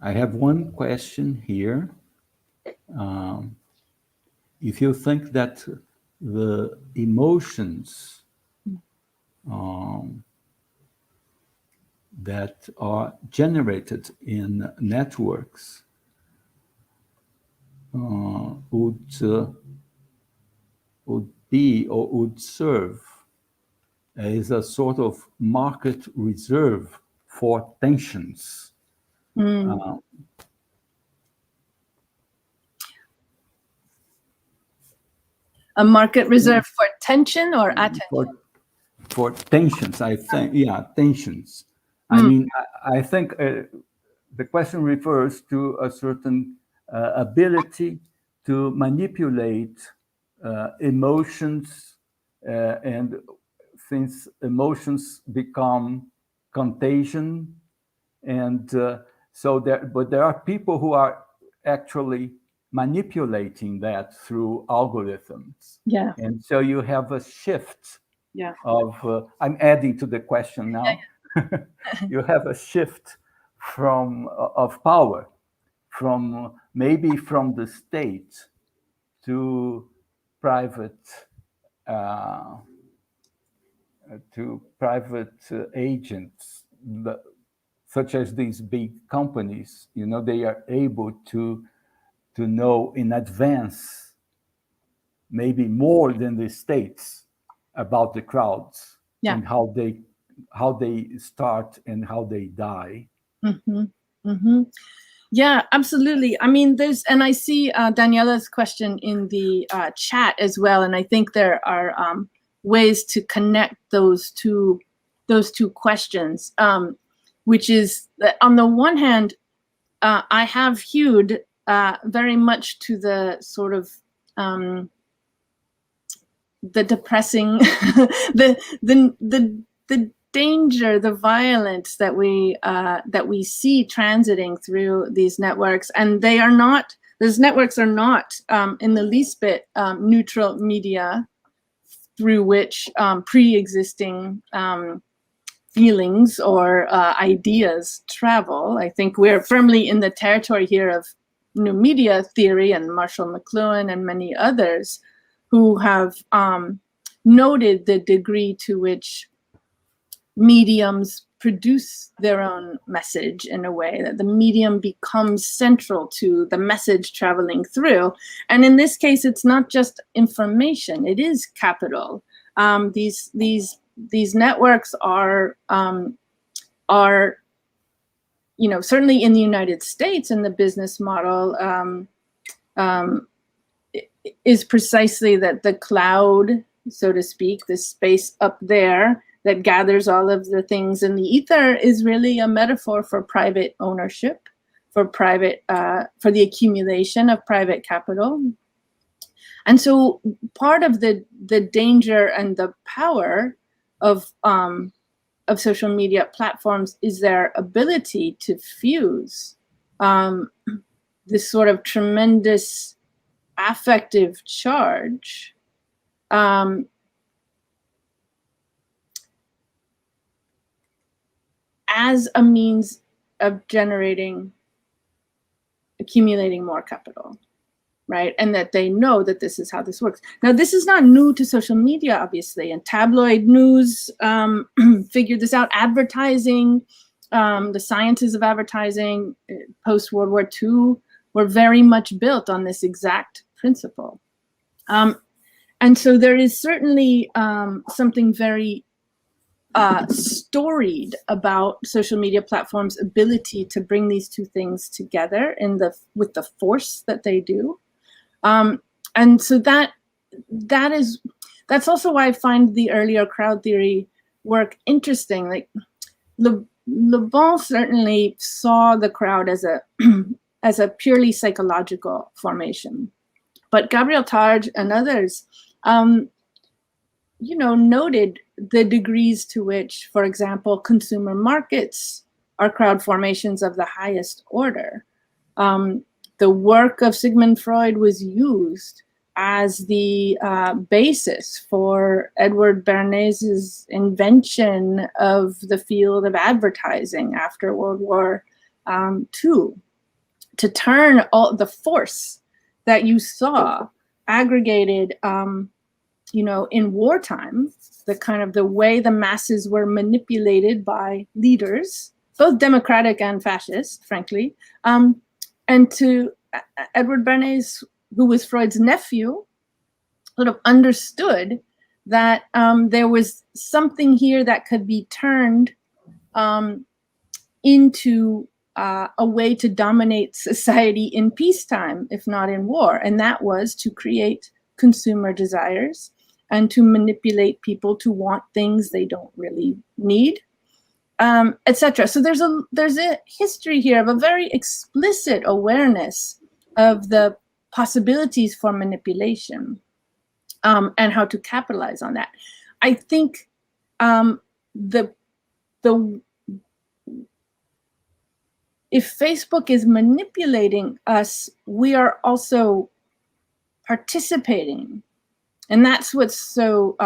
I have one question here. If you think that the emotions that are generated in networks would be or would serve as a sort of market reserve for tensions. A market reserve for tension or attention? For tensions, I think. Yeah, tensions. I mean, I think the question refers to a certain ability to manipulate emotions, and since emotions become contagion, and but there are people who are actually manipulating that through algorithms. Yeah. And so you have a shift of I'm adding to the question now. You have a shift of power from maybe from the state to private agents, such as these big companies. You know, they are able to know in advance, maybe more than the states, about the crowds and how they start and how they die. Yeah, absolutely. I mean, and I see Daniela's question in the chat as well, and I think there are ways to connect those two questions, which is that on the one hand, I have hewed very much to the sort of the depressing, the danger, the violence that we see transiting through these networks, and those networks are not in the least bit neutral media through which pre-existing feelings or ideas travel. I think we're firmly in the territory here of new media theory and Marshall McLuhan and many others who have noted the degree to which mediums produce their own message in a way that the medium becomes central to the message traveling through. And in this case, it's not just information, it is capital. These networks are certainly in the United States, in the business model is precisely that the cloud, so to speak, the space up there that gathers all of the things in the ether, is really a metaphor for private ownership, for the accumulation of private capital. And so part of the danger and the power of social media platforms is their ability to fuse this sort of tremendous affective charge as a means of accumulating more capital, right? And that they know that this is how this works. Now, this is not new to social media, obviously, and tabloid news figured this out. Advertising, the sciences of advertising post-World War II were very much built on this exact principle. And so there is certainly something very storied about social media platforms' ability to bring these two things together with the force that they do. And so that's also why I find the earlier crowd theory work interesting. Like Le Bon certainly saw the crowd as a purely psychological formation, but Gabriel Targe and others, noted the degrees to which, for example, consumer markets are crowd formations of the highest order. The work of Sigmund Freud was used as the basis for Edward Bernays' invention of the field of advertising after World War II, to turn all the force that you saw aggregated in wartime, the way the masses were manipulated by leaders, both democratic and fascist, frankly, and to Edward Bernays, who was Freud's nephew, sort of understood that there was something here that could be turned into a way to dominate society in peacetime, if not in war, and that was to create consumer desires and to manipulate people to want things they don't really need, etc. So there's a history here of a very explicit awareness of the possibilities for manipulation and how to capitalize on that. I think if Facebook is manipulating us, we are also participating. And that's what's so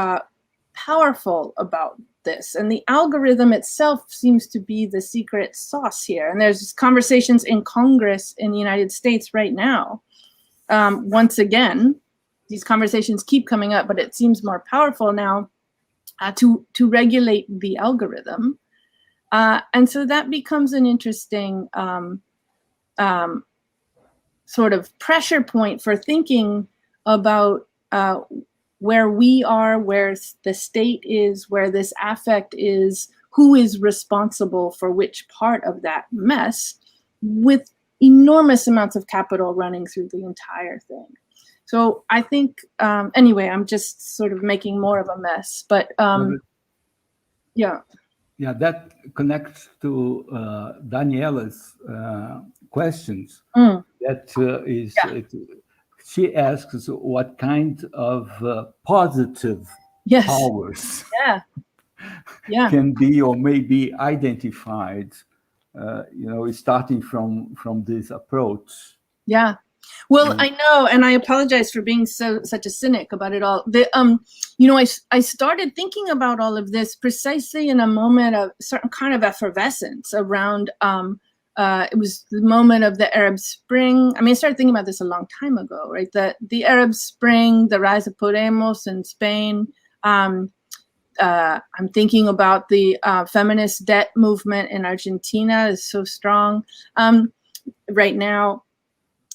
powerful about this. And the algorithm itself seems to be the secret sauce here. And there's conversations in Congress in the United States right now. Once again, these conversations keep coming up, but it seems more powerful now to regulate the algorithm. And so that becomes an interesting sort of pressure point for thinking about where we are, where the state is, where this affect is, who is responsible for which part of that mess, with enormous amounts of capital running through the entire thing. So I think, anyway, I'm just sort of making more of a mess, but yeah. Yeah, that connects to Daniela's questions. She asks what kind of positive powers can be or may be identified, starting from this approach. Yeah. Well, I know, and I apologize for being such a cynic about it all. I started thinking about all of this precisely in a moment of certain kind of effervescence around. It was the moment of the Arab Spring. I mean, I started thinking about this a long time ago, right? The Arab Spring, the rise of Podemos in Spain. I'm thinking about the feminist debt movement in Argentina is so strong right now.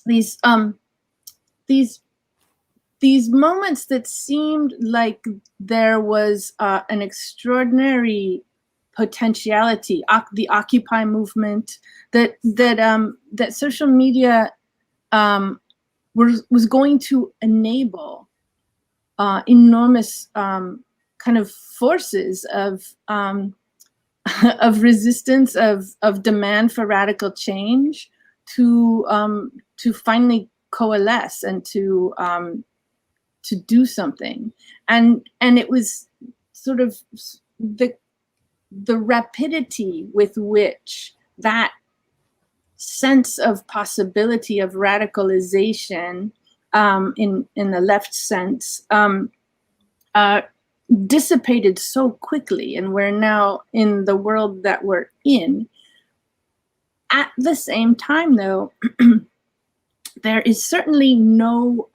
These moments that seemed like there was an extraordinary potentiality, the Occupy movement, that social media was going to enable enormous kind of forces of resistance, of demand for radical change to finally coalesce and to to do something. And it was sort of the rapidity with which that sense of possibility of radicalization in the left sense dissipated so quickly, and we're now in the world that we're in. At the same time, though, there is certainly no,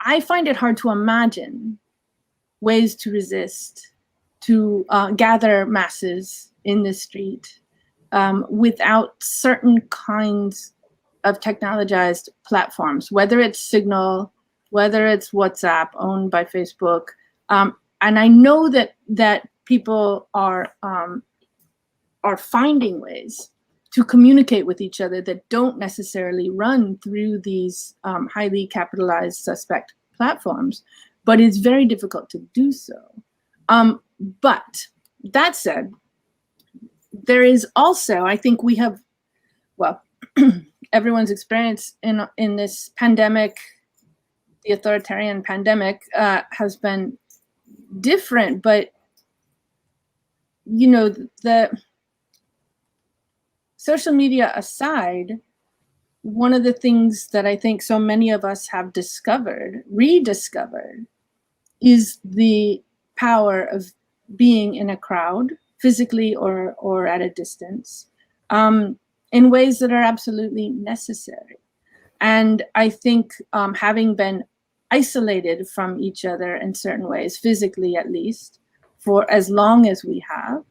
I find it hard to imagine ways to resist, to gather masses in the street without certain kinds of technologized platforms, whether it's Signal, whether it's WhatsApp owned by Facebook. And I know that people are finding ways to communicate with each other that don't necessarily run through these highly capitalized suspect platforms, but it's very difficult to do so. But that said, there is also, I think we have, well, everyone's experience in this pandemic, the authoritarian pandemic, has been different, but you know, the social media aside, one of the things that I think so many of us have rediscovered, is the power of being in a crowd, physically or at a distance, in ways that are absolutely necessary. And I think having been isolated from each other in certain ways, physically at least, for as long as we have,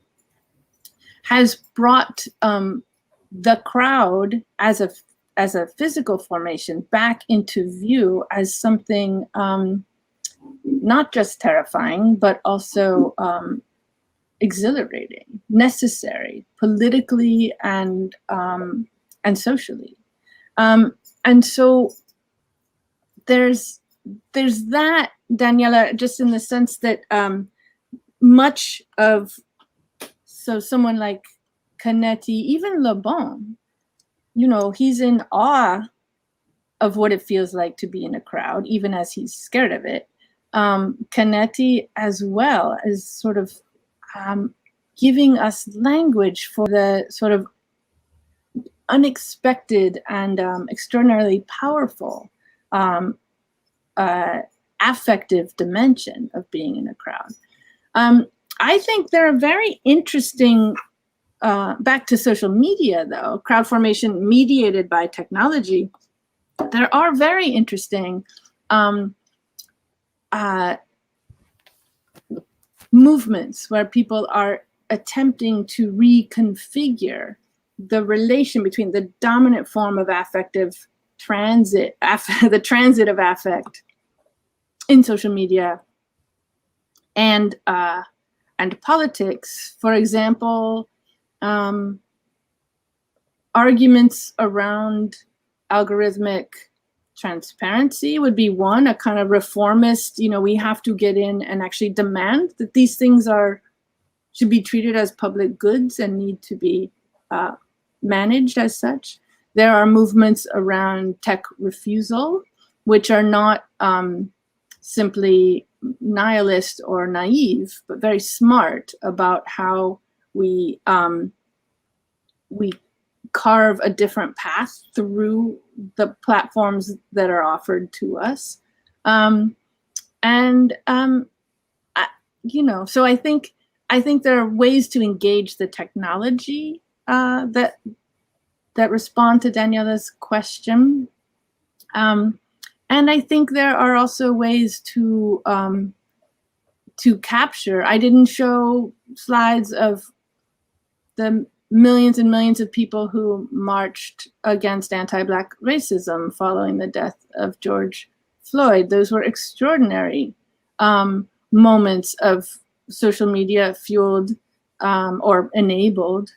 has brought the crowd as a physical formation back into view as something not just terrifying, but also exhilarating, necessary, politically and socially. And so there's that, Daniela, just in the sense that much of, so someone like Canetti, even Le Bon, you know, he's in awe of what it feels like to be in a crowd, even as he's scared of it. Canetti as well is sort of giving us language for the sort of unexpected and extraordinarily powerful affective dimension of being in a crowd. I think there are very interesting, back to social media though, crowd formation mediated by technology, there are very interesting movements where people are attempting to reconfigure the relation between the dominant form of affective transit, the transit of affect in social media and politics. For example, arguments around algorithmic transparency would be one, a kind of reformist, you know, we have to get in and actually demand that these things should be treated as public goods and need to be managed as such. There are movements around tech refusal, which are not simply nihilist or naive, but very smart about how we carve a different path through the platforms that are offered to us. You know, so I think there are ways to engage the technology that respond to Daniela's question. And I think there are also ways to capture. I didn't show slides of the millions and millions of people who marched against anti-Black racism following the death of George Floyd. Those were extraordinary moments of social media fueled or enabled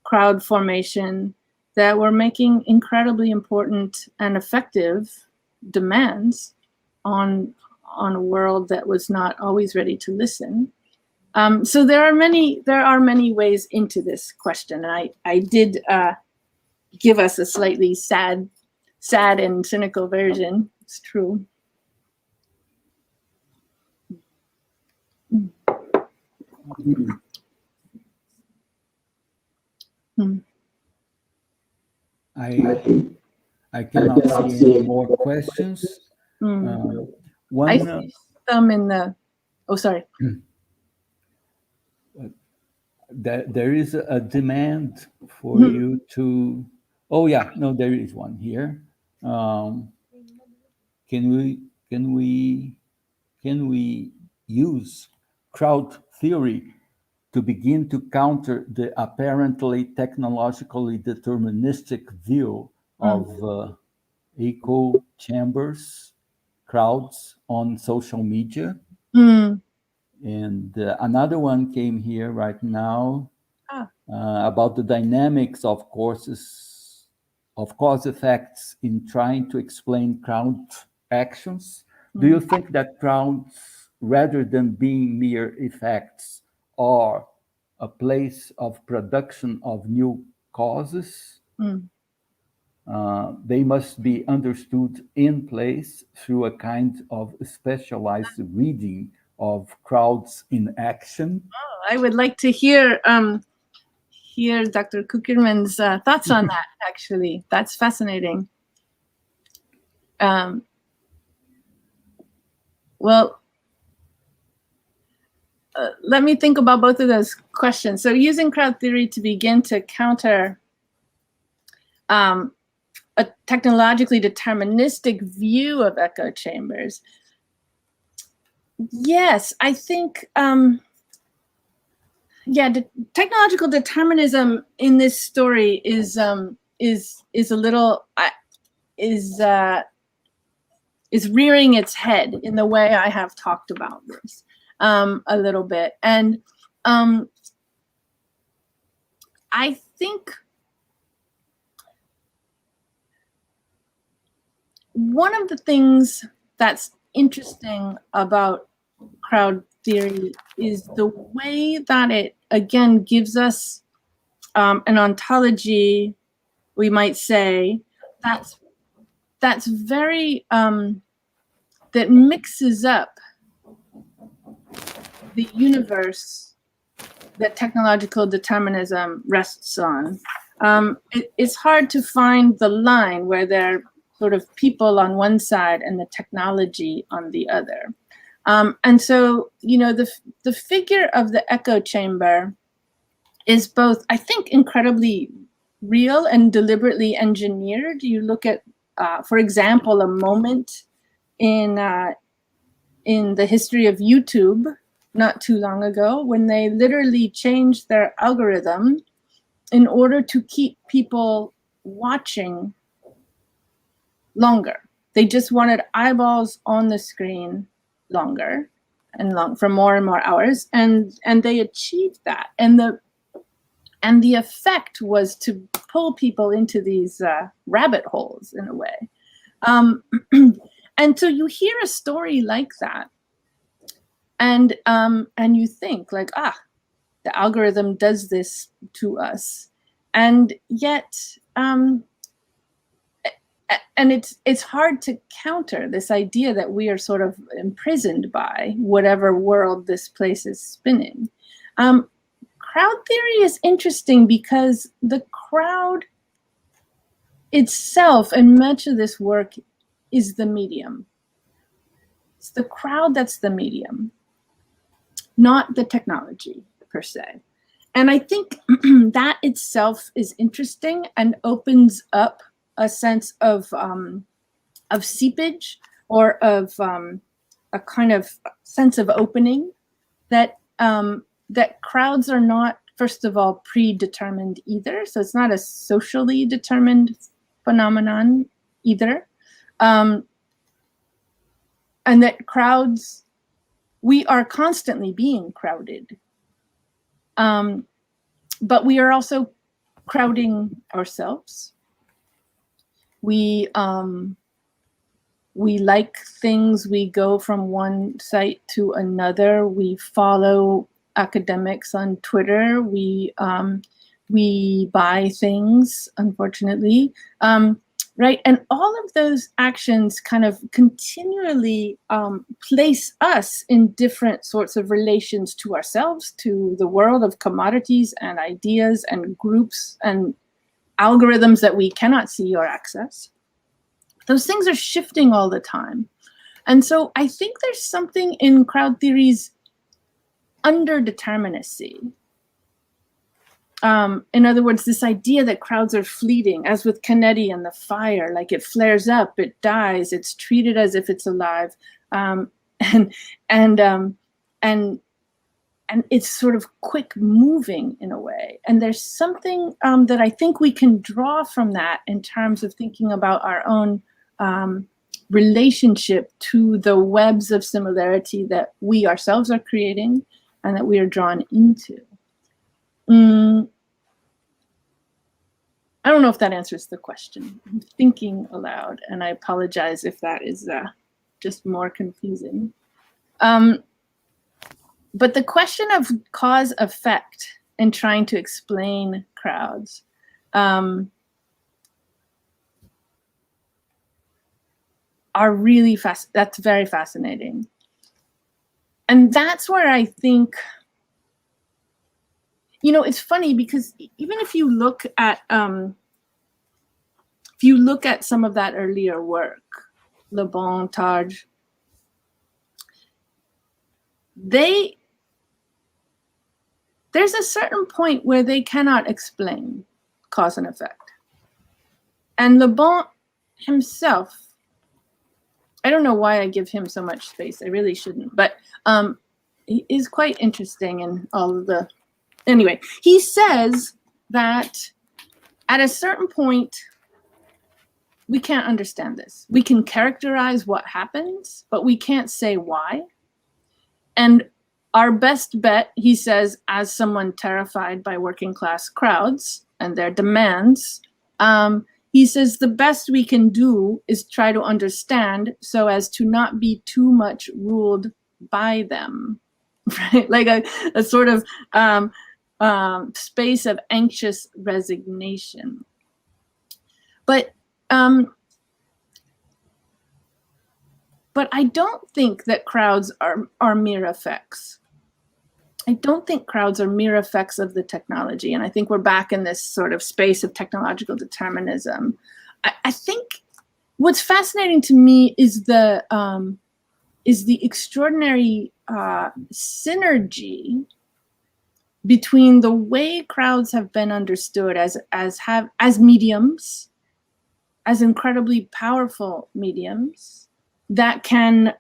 crowd formation that were making incredibly important and effective demands on a world that was not always ready to listen. So there are many ways into this question, and I did give us a slightly sad sad and cynical version. It's true. I cannot see any more questions. I see some in the, oh, sorry. There is a demand for you to, oh yeah, no, there is one here. Can we use crowd theory to begin to counter the apparently technologically deterministic view of echo chambers, crowds on social media? And another one came here right now about the dynamics of cause effects in trying to explain crowd actions. Do you think that crowds, rather than being mere effects, are a place of production of new causes? They must be understood in place through a kind of specialized reading of crowds in action. Oh, I would like to hear Dr. Kuckerman's thoughts on that, actually. That's fascinating. Well, let me think about both of those questions. So using crowd theory to begin to counter a technologically deterministic view of echo chambers. Yes, I think, yeah, technological determinism in this story is a little, is rearing its head in the way I have talked about this a little bit. And I think one of the things that's interesting about crowd theory is the way that it, again, gives us an ontology, we might say, that's very, that mixes up the universe that technological determinism rests on. It's hard to find the line where they're sort of people on one side and the technology on the other. And so, you know, the figure of the echo chamber is both, I think, incredibly real and deliberately engineered. You look at, for example, a moment in the history of YouTube not too long ago when they literally changed their algorithm in order to keep people watching longer. They just wanted eyeballs on the screen longer and for more and more hours, and they achieved that. And the effect was to pull people into these rabbit holes in a way. And so you hear a story like that, and you think like, the algorithm does this to us, and yet, and it's hard to counter this idea that we are sort of imprisoned by whatever world this place is spinning. Crowd theory is interesting because the crowd itself, and much of this work, is the medium. It's the crowd that's the medium, not the technology per se. And I think that itself is interesting and opens up a sense of seepage, or of a kind of sense of opening, that that crowds are not, first of all, predetermined either. So it's not a socially determined phenomenon either. And that crowds, we are constantly being crowded. But we are also crowding ourselves. We like things, we go from one site to another, we follow academics on Twitter, we buy things, unfortunately. right? And all of those actions kind of continually place us in different sorts of relations to ourselves, to the world of commodities and ideas and groups and algorithms that we cannot see or access. Those things are shifting all the time. And so I think there's something in crowd theory's underdeterminacy. In other words, this idea that crowds are fleeting, as with Kennedy and the fire, like it flares up, it dies, it's treated as if it's alive, and it's sort of quick moving in a way. And there's something that I think we can draw from that in terms of thinking about our own relationship to the webs of similarity that we ourselves are creating and that we are drawn into. I don't know if that answers the question. I'm thinking aloud, and I apologize if that is just more confusing. But the question of cause effect in trying to explain crowds are really that's very fascinating. And that's where I think, you know, it's funny because even if you look at some of that earlier work, Le Bon, Targe, there's a certain point where they cannot explain cause and effect. And Le Bon himself, I don't know why I give him so much space. I really shouldn't, but he is quite interesting in all of the. Anyway, he says that at a certain point, we can't understand this. We can characterize what happens, but we can't say why. And our best bet, he says, as someone terrified by working class crowds and their demands, he says the best we can do is try to understand so as to not be too much ruled by them, right? Like a sort of space of anxious resignation. But I don't think that crowds are mere effects. I don't think crowds are mere effects of the technology. And I think we're back in this sort of space of technological determinism. I think what's fascinating to me is the extraordinary synergy between the way crowds have been understood as mediums, as incredibly powerful mediums that can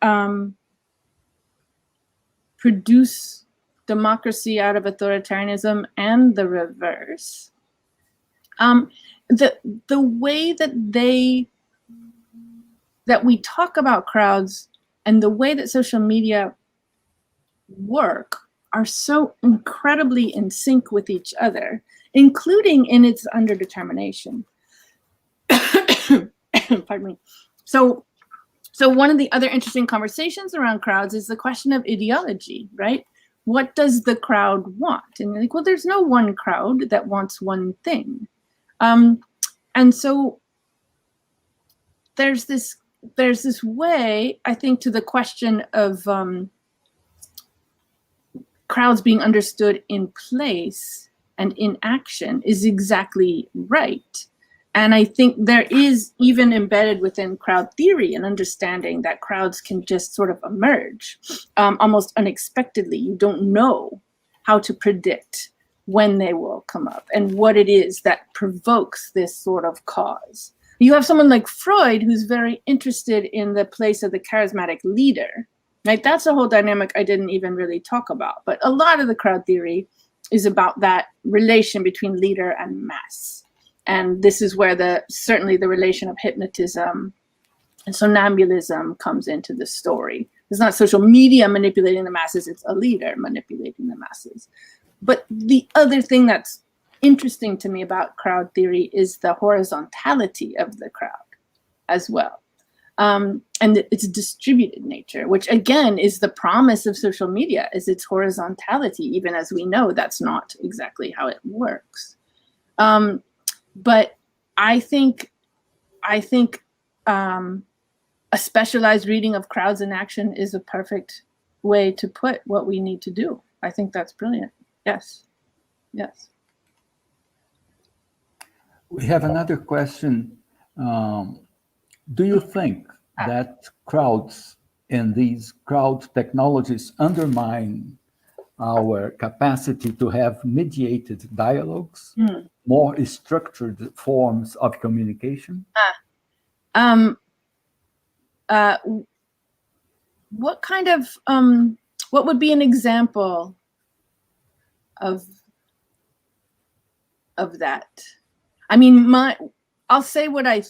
produce democracy out of authoritarianism and the reverse. The way that we talk about crowds and the way that social media work are so incredibly in sync with each other, including in its underdetermination. Pardon me. So one of the other interesting conversations around crowds is the question of ideology, right? What does the crowd want? And you're like, well, there's no one crowd that wants one thing. And so there's this way, I think, to the question of crowds being understood in place and in action is exactly right. And I think there is, even embedded within crowd theory, an understanding that crowds can just sort of emerge almost unexpectedly. You don't know how to predict when they will come up and what it is that provokes this sort of cause. You have someone like Freud who's very interested in the place of the charismatic leader, right? That's a whole dynamic I didn't even really talk about. But a lot of the crowd theory is about that relation between leader and mass. And this is where certainly the relation of hypnotism and somnambulism comes into the story. It's not social media manipulating the masses, it's a leader manipulating the masses. But the other thing that's interesting to me about crowd theory is the horizontality of the crowd as well. And its distributed nature, which again is the promise of social media, is its horizontality, even as we know that's not exactly how it works. But I think I think a specialized reading of Crowds in Action is a perfect way to put what we need to do. I think that's brilliant. Yes. Yes. We have another question. Do you think that crowds and these crowd technologies undermine our capacity to have mediated dialogues, more structured forms of communication? What kind of, what would be an example of that? I mean, I'll say what I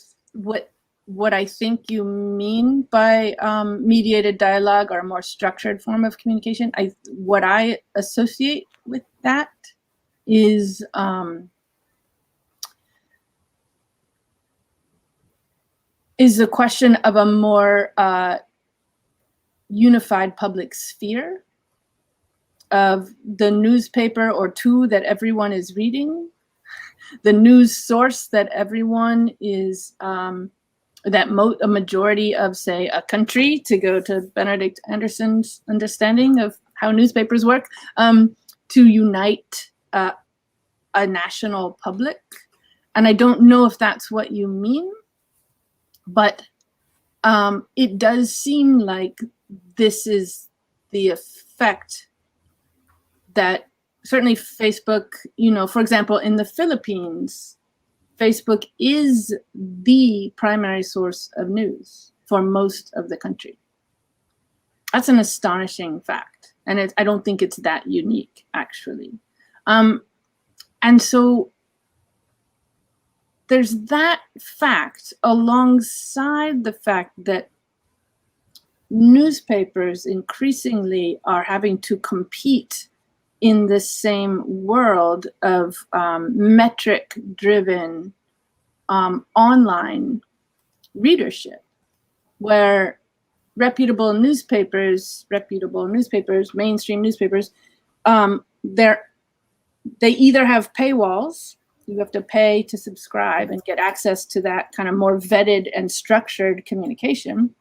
think you mean by mediated dialogue or a more structured form of communication. What I associate with that is the question of a more unified public sphere of the newspaper or two that everyone is reading, the news source that everyone is, a majority of, say, a country, to go to Benedict Anderson's understanding of how newspapers work, to unite a national public. And I don't know if that's what you mean, but it does seem like this is the effect that certainly Facebook, for example, in the Philippines, Facebook is the primary source of news for most of the country. That's an astonishing fact. And I don't think it's that unique, actually. And so there's that fact alongside the fact that newspapers increasingly are having to compete in the same world of metric-driven online readership, where reputable newspapers, mainstream newspapers, they either have paywalls, you have to pay to subscribe and get access to that kind of more vetted and structured communication,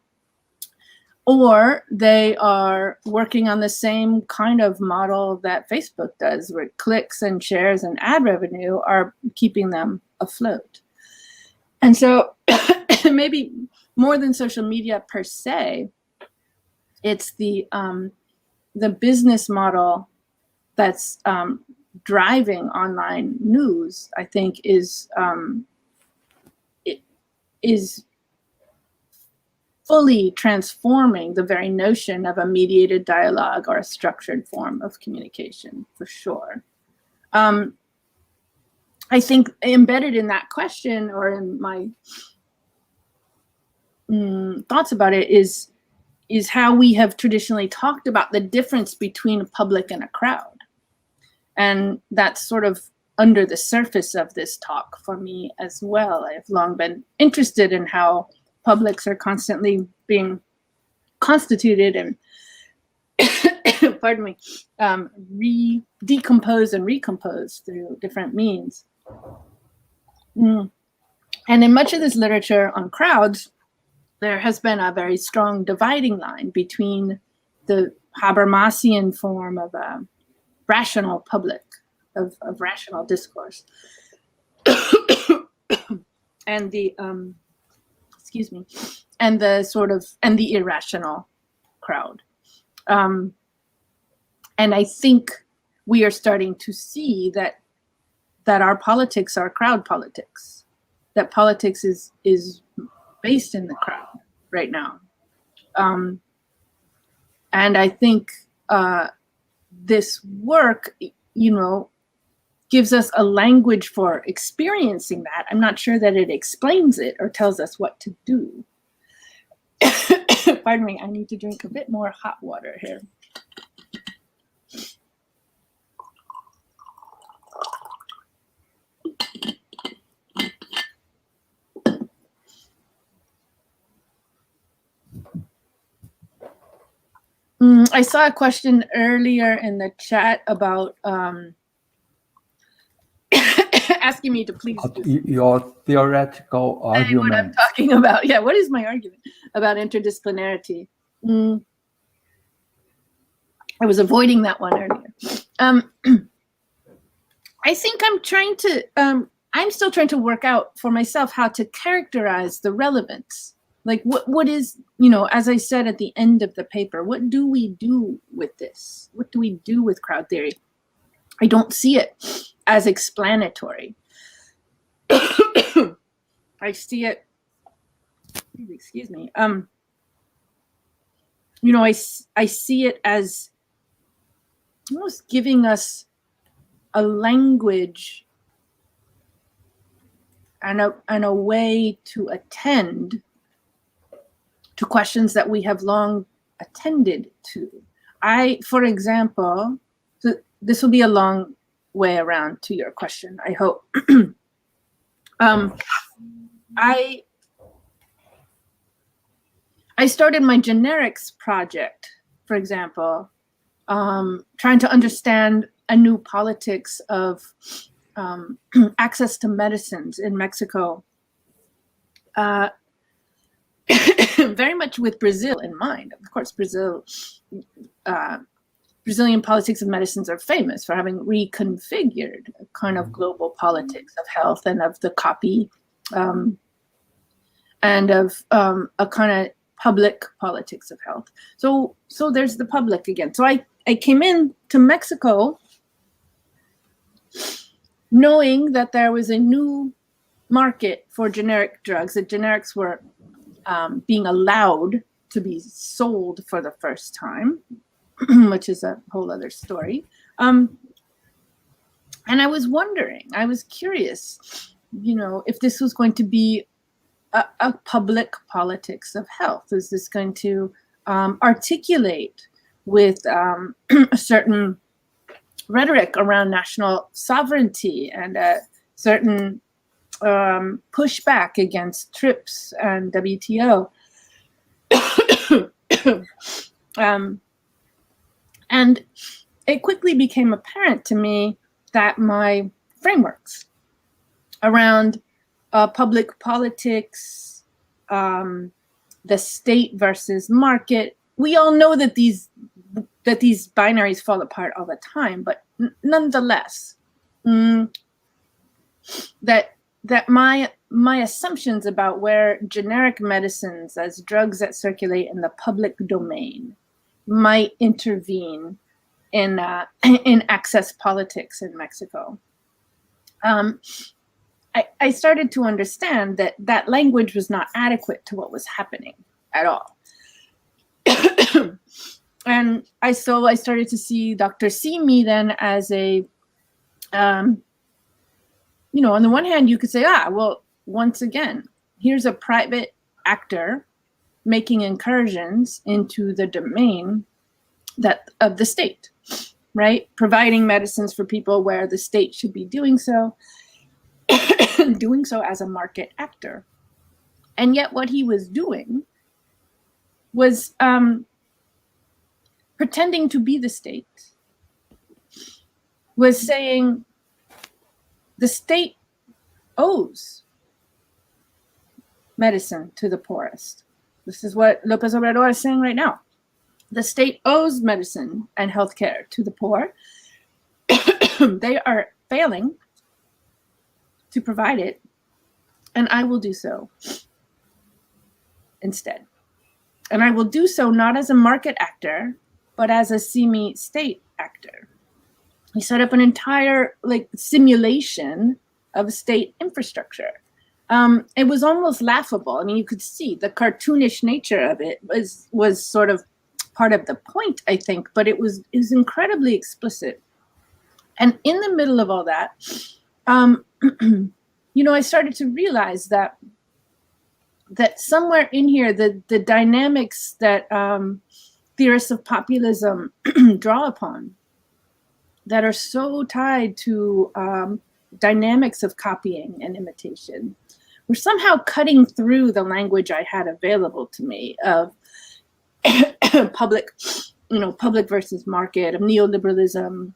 or they are working on the same kind of model that Facebook does, where clicks and shares and ad revenue are keeping them afloat. And so maybe more than social media per se, it's the business model that's driving online news, I think, is fully transforming the very notion of a mediated dialogue or a structured form of communication, for sure. I think embedded in that question, or in my thoughts about it, is how we have traditionally talked about the difference between a public and a crowd. And that's sort of under the surface of this talk for me as well. I've long been interested in how publics are constantly being constituted and pardon me, decomposed and recomposed through different means. And in much of this literature on crowds, there has been a very strong dividing line between the Habermasian form of a rational public, of rational discourse, and the and the irrational crowd. And I think we are starting to see that our politics are crowd politics, that politics is based in the crowd right now. And I think this work, gives us a language for experiencing that. I'm not sure that it explains it or tells us what to do. Pardon me, I need to drink a bit more hot water here. I saw a question earlier in the chat about asking me to please do your theoretical argument. What I'm talking about. Yeah, what is my argument about interdisciplinarity? I was avoiding that one earlier. I think I'm trying to, I'm still trying to work out for myself how to characterize the relevance. Like what is, you know, as I said at the end of the paper, what do we do with this? What do we do with crowd theory? I don't see it as explanatory. I see it, excuse me, you know, I see it as almost giving us a language and a way to attend to questions that we have long attended to. For example, so this will be a long way around to your question, I hope. I started my generics project, for example, trying to understand a new politics of access to medicines in Mexico, very much with Brazil in mind. Of course, Brazilian politics of medicines are famous for having reconfigured a kind of global politics of health and of the copy, and of a kind of public politics of health. So there's the public again. So I came in to Mexico knowing that there was a new market for generic drugs, that generics were being allowed to be sold for the first time, which is a whole other story. And I was wondering, I was curious, you know, if this was going to be a public politics of health. Is this going to articulate with a certain rhetoric around national sovereignty and a certain pushback against TRIPS and WTO? And it quickly became apparent to me that my frameworks around public politics, the state versus market, we all know that these binaries fall apart all the time, but nonetheless, that my assumptions about where generic medicines as drugs that circulate in the public domain might intervene in access politics in Mexico. I started to understand that language was not adequate to what was happening at all. And I started to see Dr. Simi then as a, you know, on the one hand, you could say, well, once again, here's a private actor making incursions into the domain of the state, right? Providing medicines for people where the state should be doing so, doing so as a market actor. And yet what he was doing was pretending to be the state, was saying the state owes medicine to the poorest. This is what López Obrador is saying right now. The state owes medicine and healthcare to the poor. They are failing to provide it, and I will do so instead. And I will do so not as a market actor, but as a semi-state actor. He set up an entire simulation of state infrastructure. It was almost laughable. I mean, you could see the cartoonish nature of it was sort of part of the point, I think, but it was incredibly explicit. And in the middle of all that, you know, I started to realize that somewhere in here, the dynamics that theorists of populism draw upon, that are so tied to dynamics of copying and imitation, were somehow cutting through the language I had available to me of public versus market, of neoliberalism,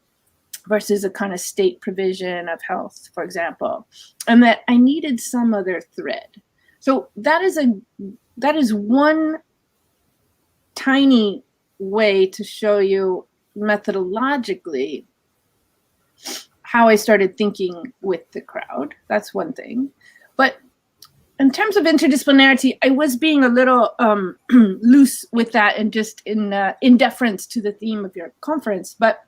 versus a kind of state provision of health, for example, and that I needed some other thread. So that is one tiny way to show you methodologically how I started thinking with the crowd. That's one thing. But in terms of interdisciplinarity, I was being a little loose with that and just in deference to the theme of your conference. But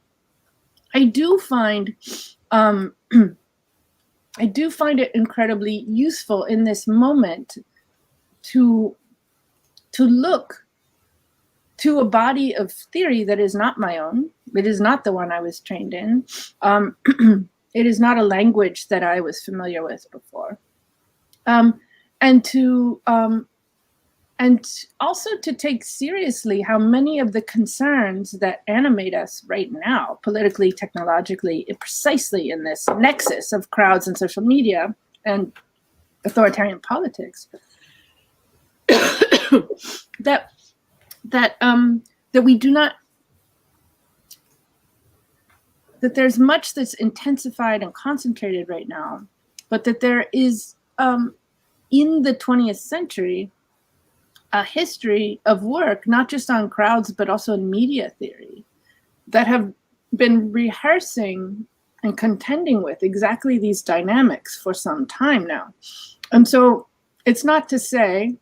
I do find it incredibly useful in this moment to look to a body of theory that is not my own. It is not the one I was trained in. It is not a language that I was familiar with before. And also to take seriously how many of the concerns that animate us right now, politically, technologically, precisely in this nexus of crowds and social media and authoritarian politics, that we do not, that there's much that's intensified and concentrated right now, but that there is in the 20th century a history of work, not just on crowds, but also in media theory, that have been rehearsing and contending with exactly these dynamics for some time now. And so it's not to say,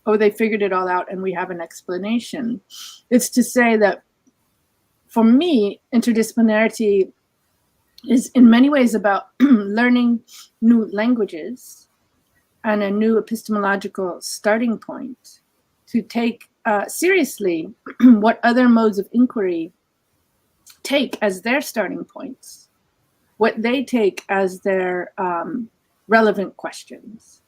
oh, they figured it all out and we have an explanation. It's to say that for me, interdisciplinarity is in many ways about learning new languages and a new epistemological starting point to take seriously what other modes of inquiry take as their starting points, what they take as their relevant questions,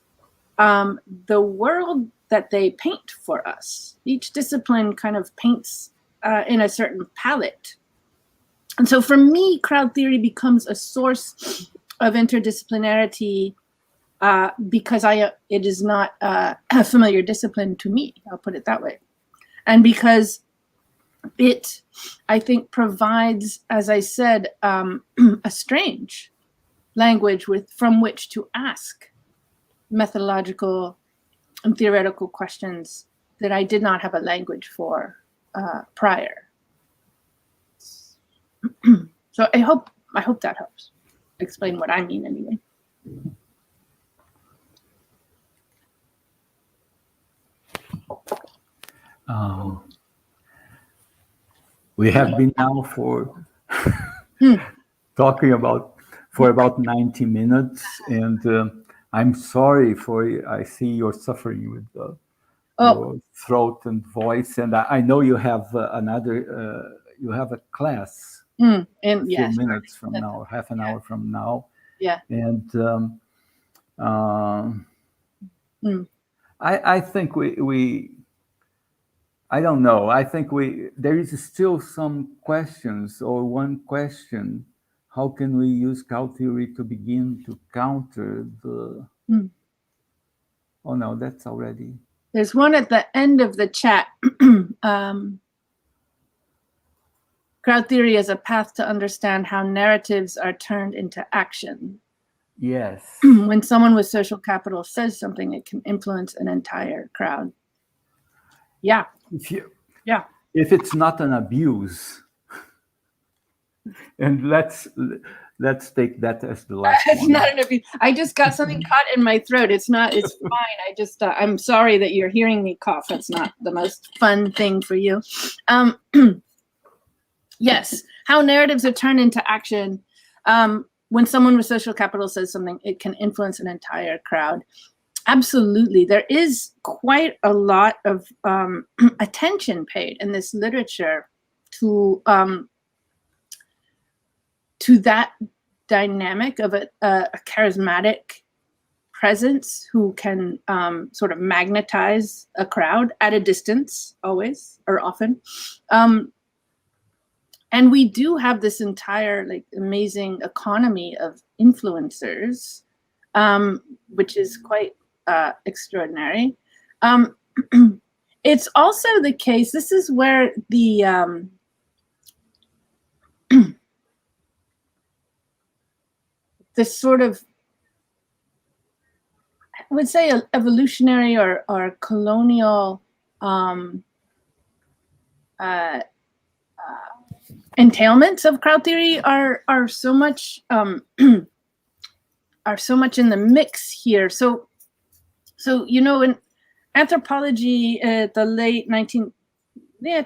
the world that they paint for us. Each discipline kind of paints in a certain palette. And so for me, crowd theory becomes a source of interdisciplinarity because it is not a familiar discipline to me, I'll put it that way. And because it, I think, provides, as I said, a strange language from which to ask methodological and theoretical questions that I did not have a language for prior. So I hope that helps explain what I mean anyway. We have been now for talking for about 90 minutes, and I'm sorry I see you're suffering with your throat and voice, and I know you have you have a class in a few minutes from now, half an hour from now. Yeah. And I think I don't know. I think there is still some questions, or one question: how can we use crowd theory to begin to counter the? Oh no, that's already. There's one at the end of the chat. Crowd theory as a path to understand how narratives are turned into action. Yes. When someone with social capital says something, it can influence an entire crowd. Yeah. If it's not an abuse, and let's take that as the last it's one. Not an abuse. I just got something caught in my throat. It's fine. I just I'm sorry that you're hearing me cough. It's not the most fun thing for you. Yes, how narratives are turned into action. When someone with social capital says something, it can influence an entire crowd. Absolutely. There is quite a lot of attention paid in this literature to that dynamic of a charismatic presence who can sort of magnetize a crowd at a distance, always or often. And we do have this entire amazing economy of influencers, which is quite extraordinary. It's also the case, this is where the this sort of, I would say, evolutionary or colonial entailments of crowd theory are so much in the mix here. So you know, in anthropology at the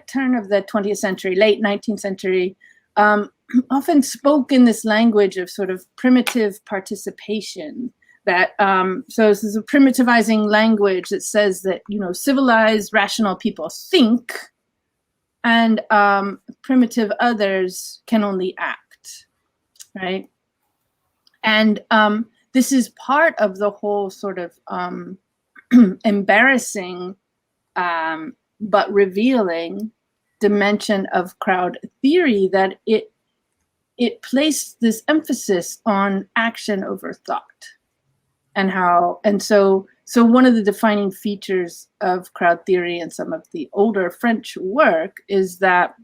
turn of the 20th century, late 19th century, often spoke in this language of sort of primitive participation. That so this is a primitivizing language that says that, you know, civilized, rational people think, and primitive others can only act, right? And this is part of the whole sort of embarrassing but revealing dimension of crowd theory, that it placed this emphasis on action over thought, and so one of the defining features of crowd theory and some of the older French work is that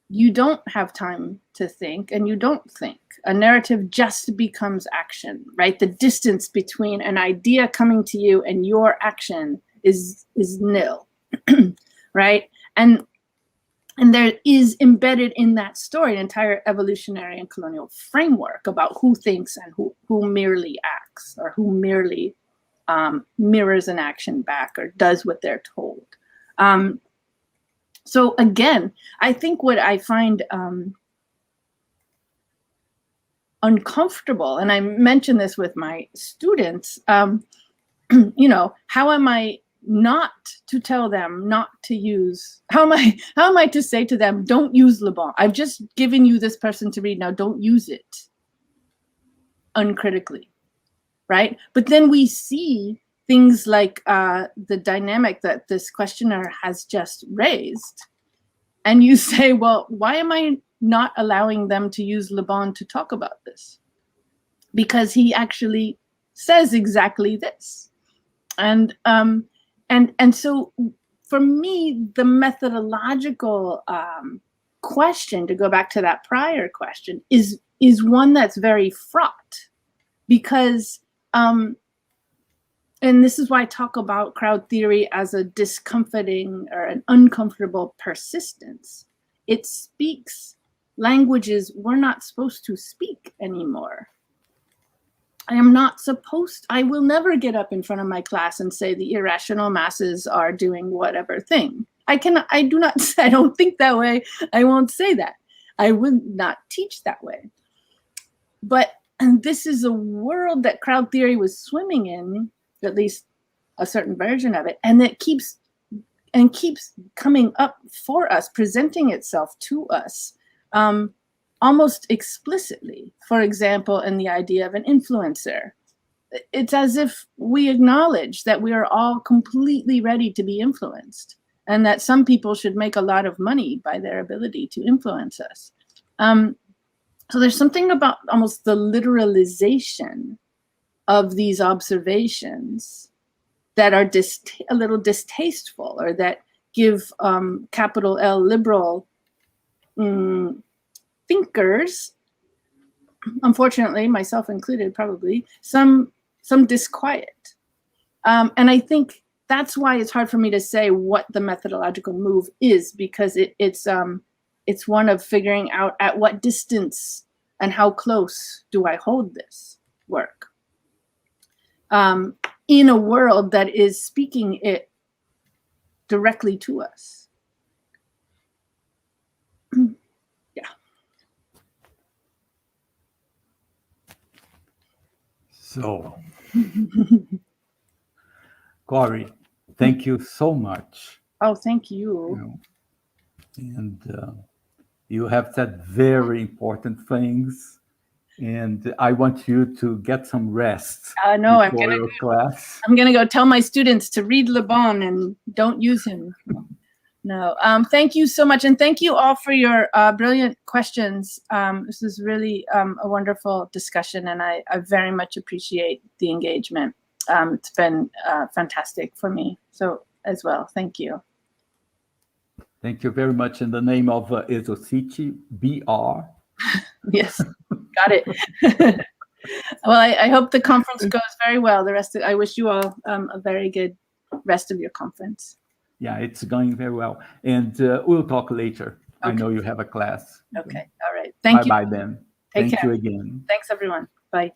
you don't have time to think, and you don't think. A narrative just becomes action, right? The distance between an idea coming to you and your action is nil, right? And there is embedded in that story an entire evolutionary and colonial framework about who thinks and who merely acts, or who merely mirrors an action back or does what they're told. So again, I think what I find uncomfortable, and I mention this with my students, you know, how am I not to tell them not to use, how am I to say to them, don't use Le Bon? I've just given you this person to read, now don't use it uncritically, right? But then we see things like the dynamic that this questioner has just raised, and you say, well, why am I not allowing them to use Le Bon to talk about this? Because he actually says exactly this. And so for me, the methodological question, to go back to that prior question, is one that's very fraught, because and this is why I talk about crowd theory as a discomforting or an uncomfortable persistence. It speaks languages we're not supposed to speak anymore. I will never get up in front of my class and say the irrational masses are doing whatever thing. I don't think that way. I won't say that. I would not teach that way. But this is a world that crowd theory was swimming in, at least a certain version of it, and that keeps coming up for us, presenting itself to us almost explicitly. For example, in the idea of an influencer, it's as if we acknowledge that we are all completely ready to be influenced, and that some people should make a lot of money by their ability to influence us. So there's something about almost the literalization of these observations that are a little distasteful, or that give capital L liberal thinkers, unfortunately, myself included, probably some disquiet. And I think that's why it's hard for me to say what the methodological move is, because it's one of figuring out at what distance and how close do I hold this work in a world that is speaking it directly to us. Yeah. So, Corey, thank you so much. Oh, thank you. And you have said very important things, and I want you to get some rest No, before your class. I'm gonna go tell my students to read Le Bon and don't use him. No, thank you so much, and thank you all for your brilliant questions. This is really a wonderful discussion, and I very much appreciate the engagement. It's been fantastic for me, so as well. Thank you. Thank you very much. In the name of ESOCITE BR, Yes, got it. Well, I hope the conference goes very well. I wish you all a very good rest of your conference. Yeah, it's going very well. And we'll talk later. Okay. I know you have a class. Okay, all right. Thank you. Bye-bye then. Thank you again. Thanks, everyone. Bye.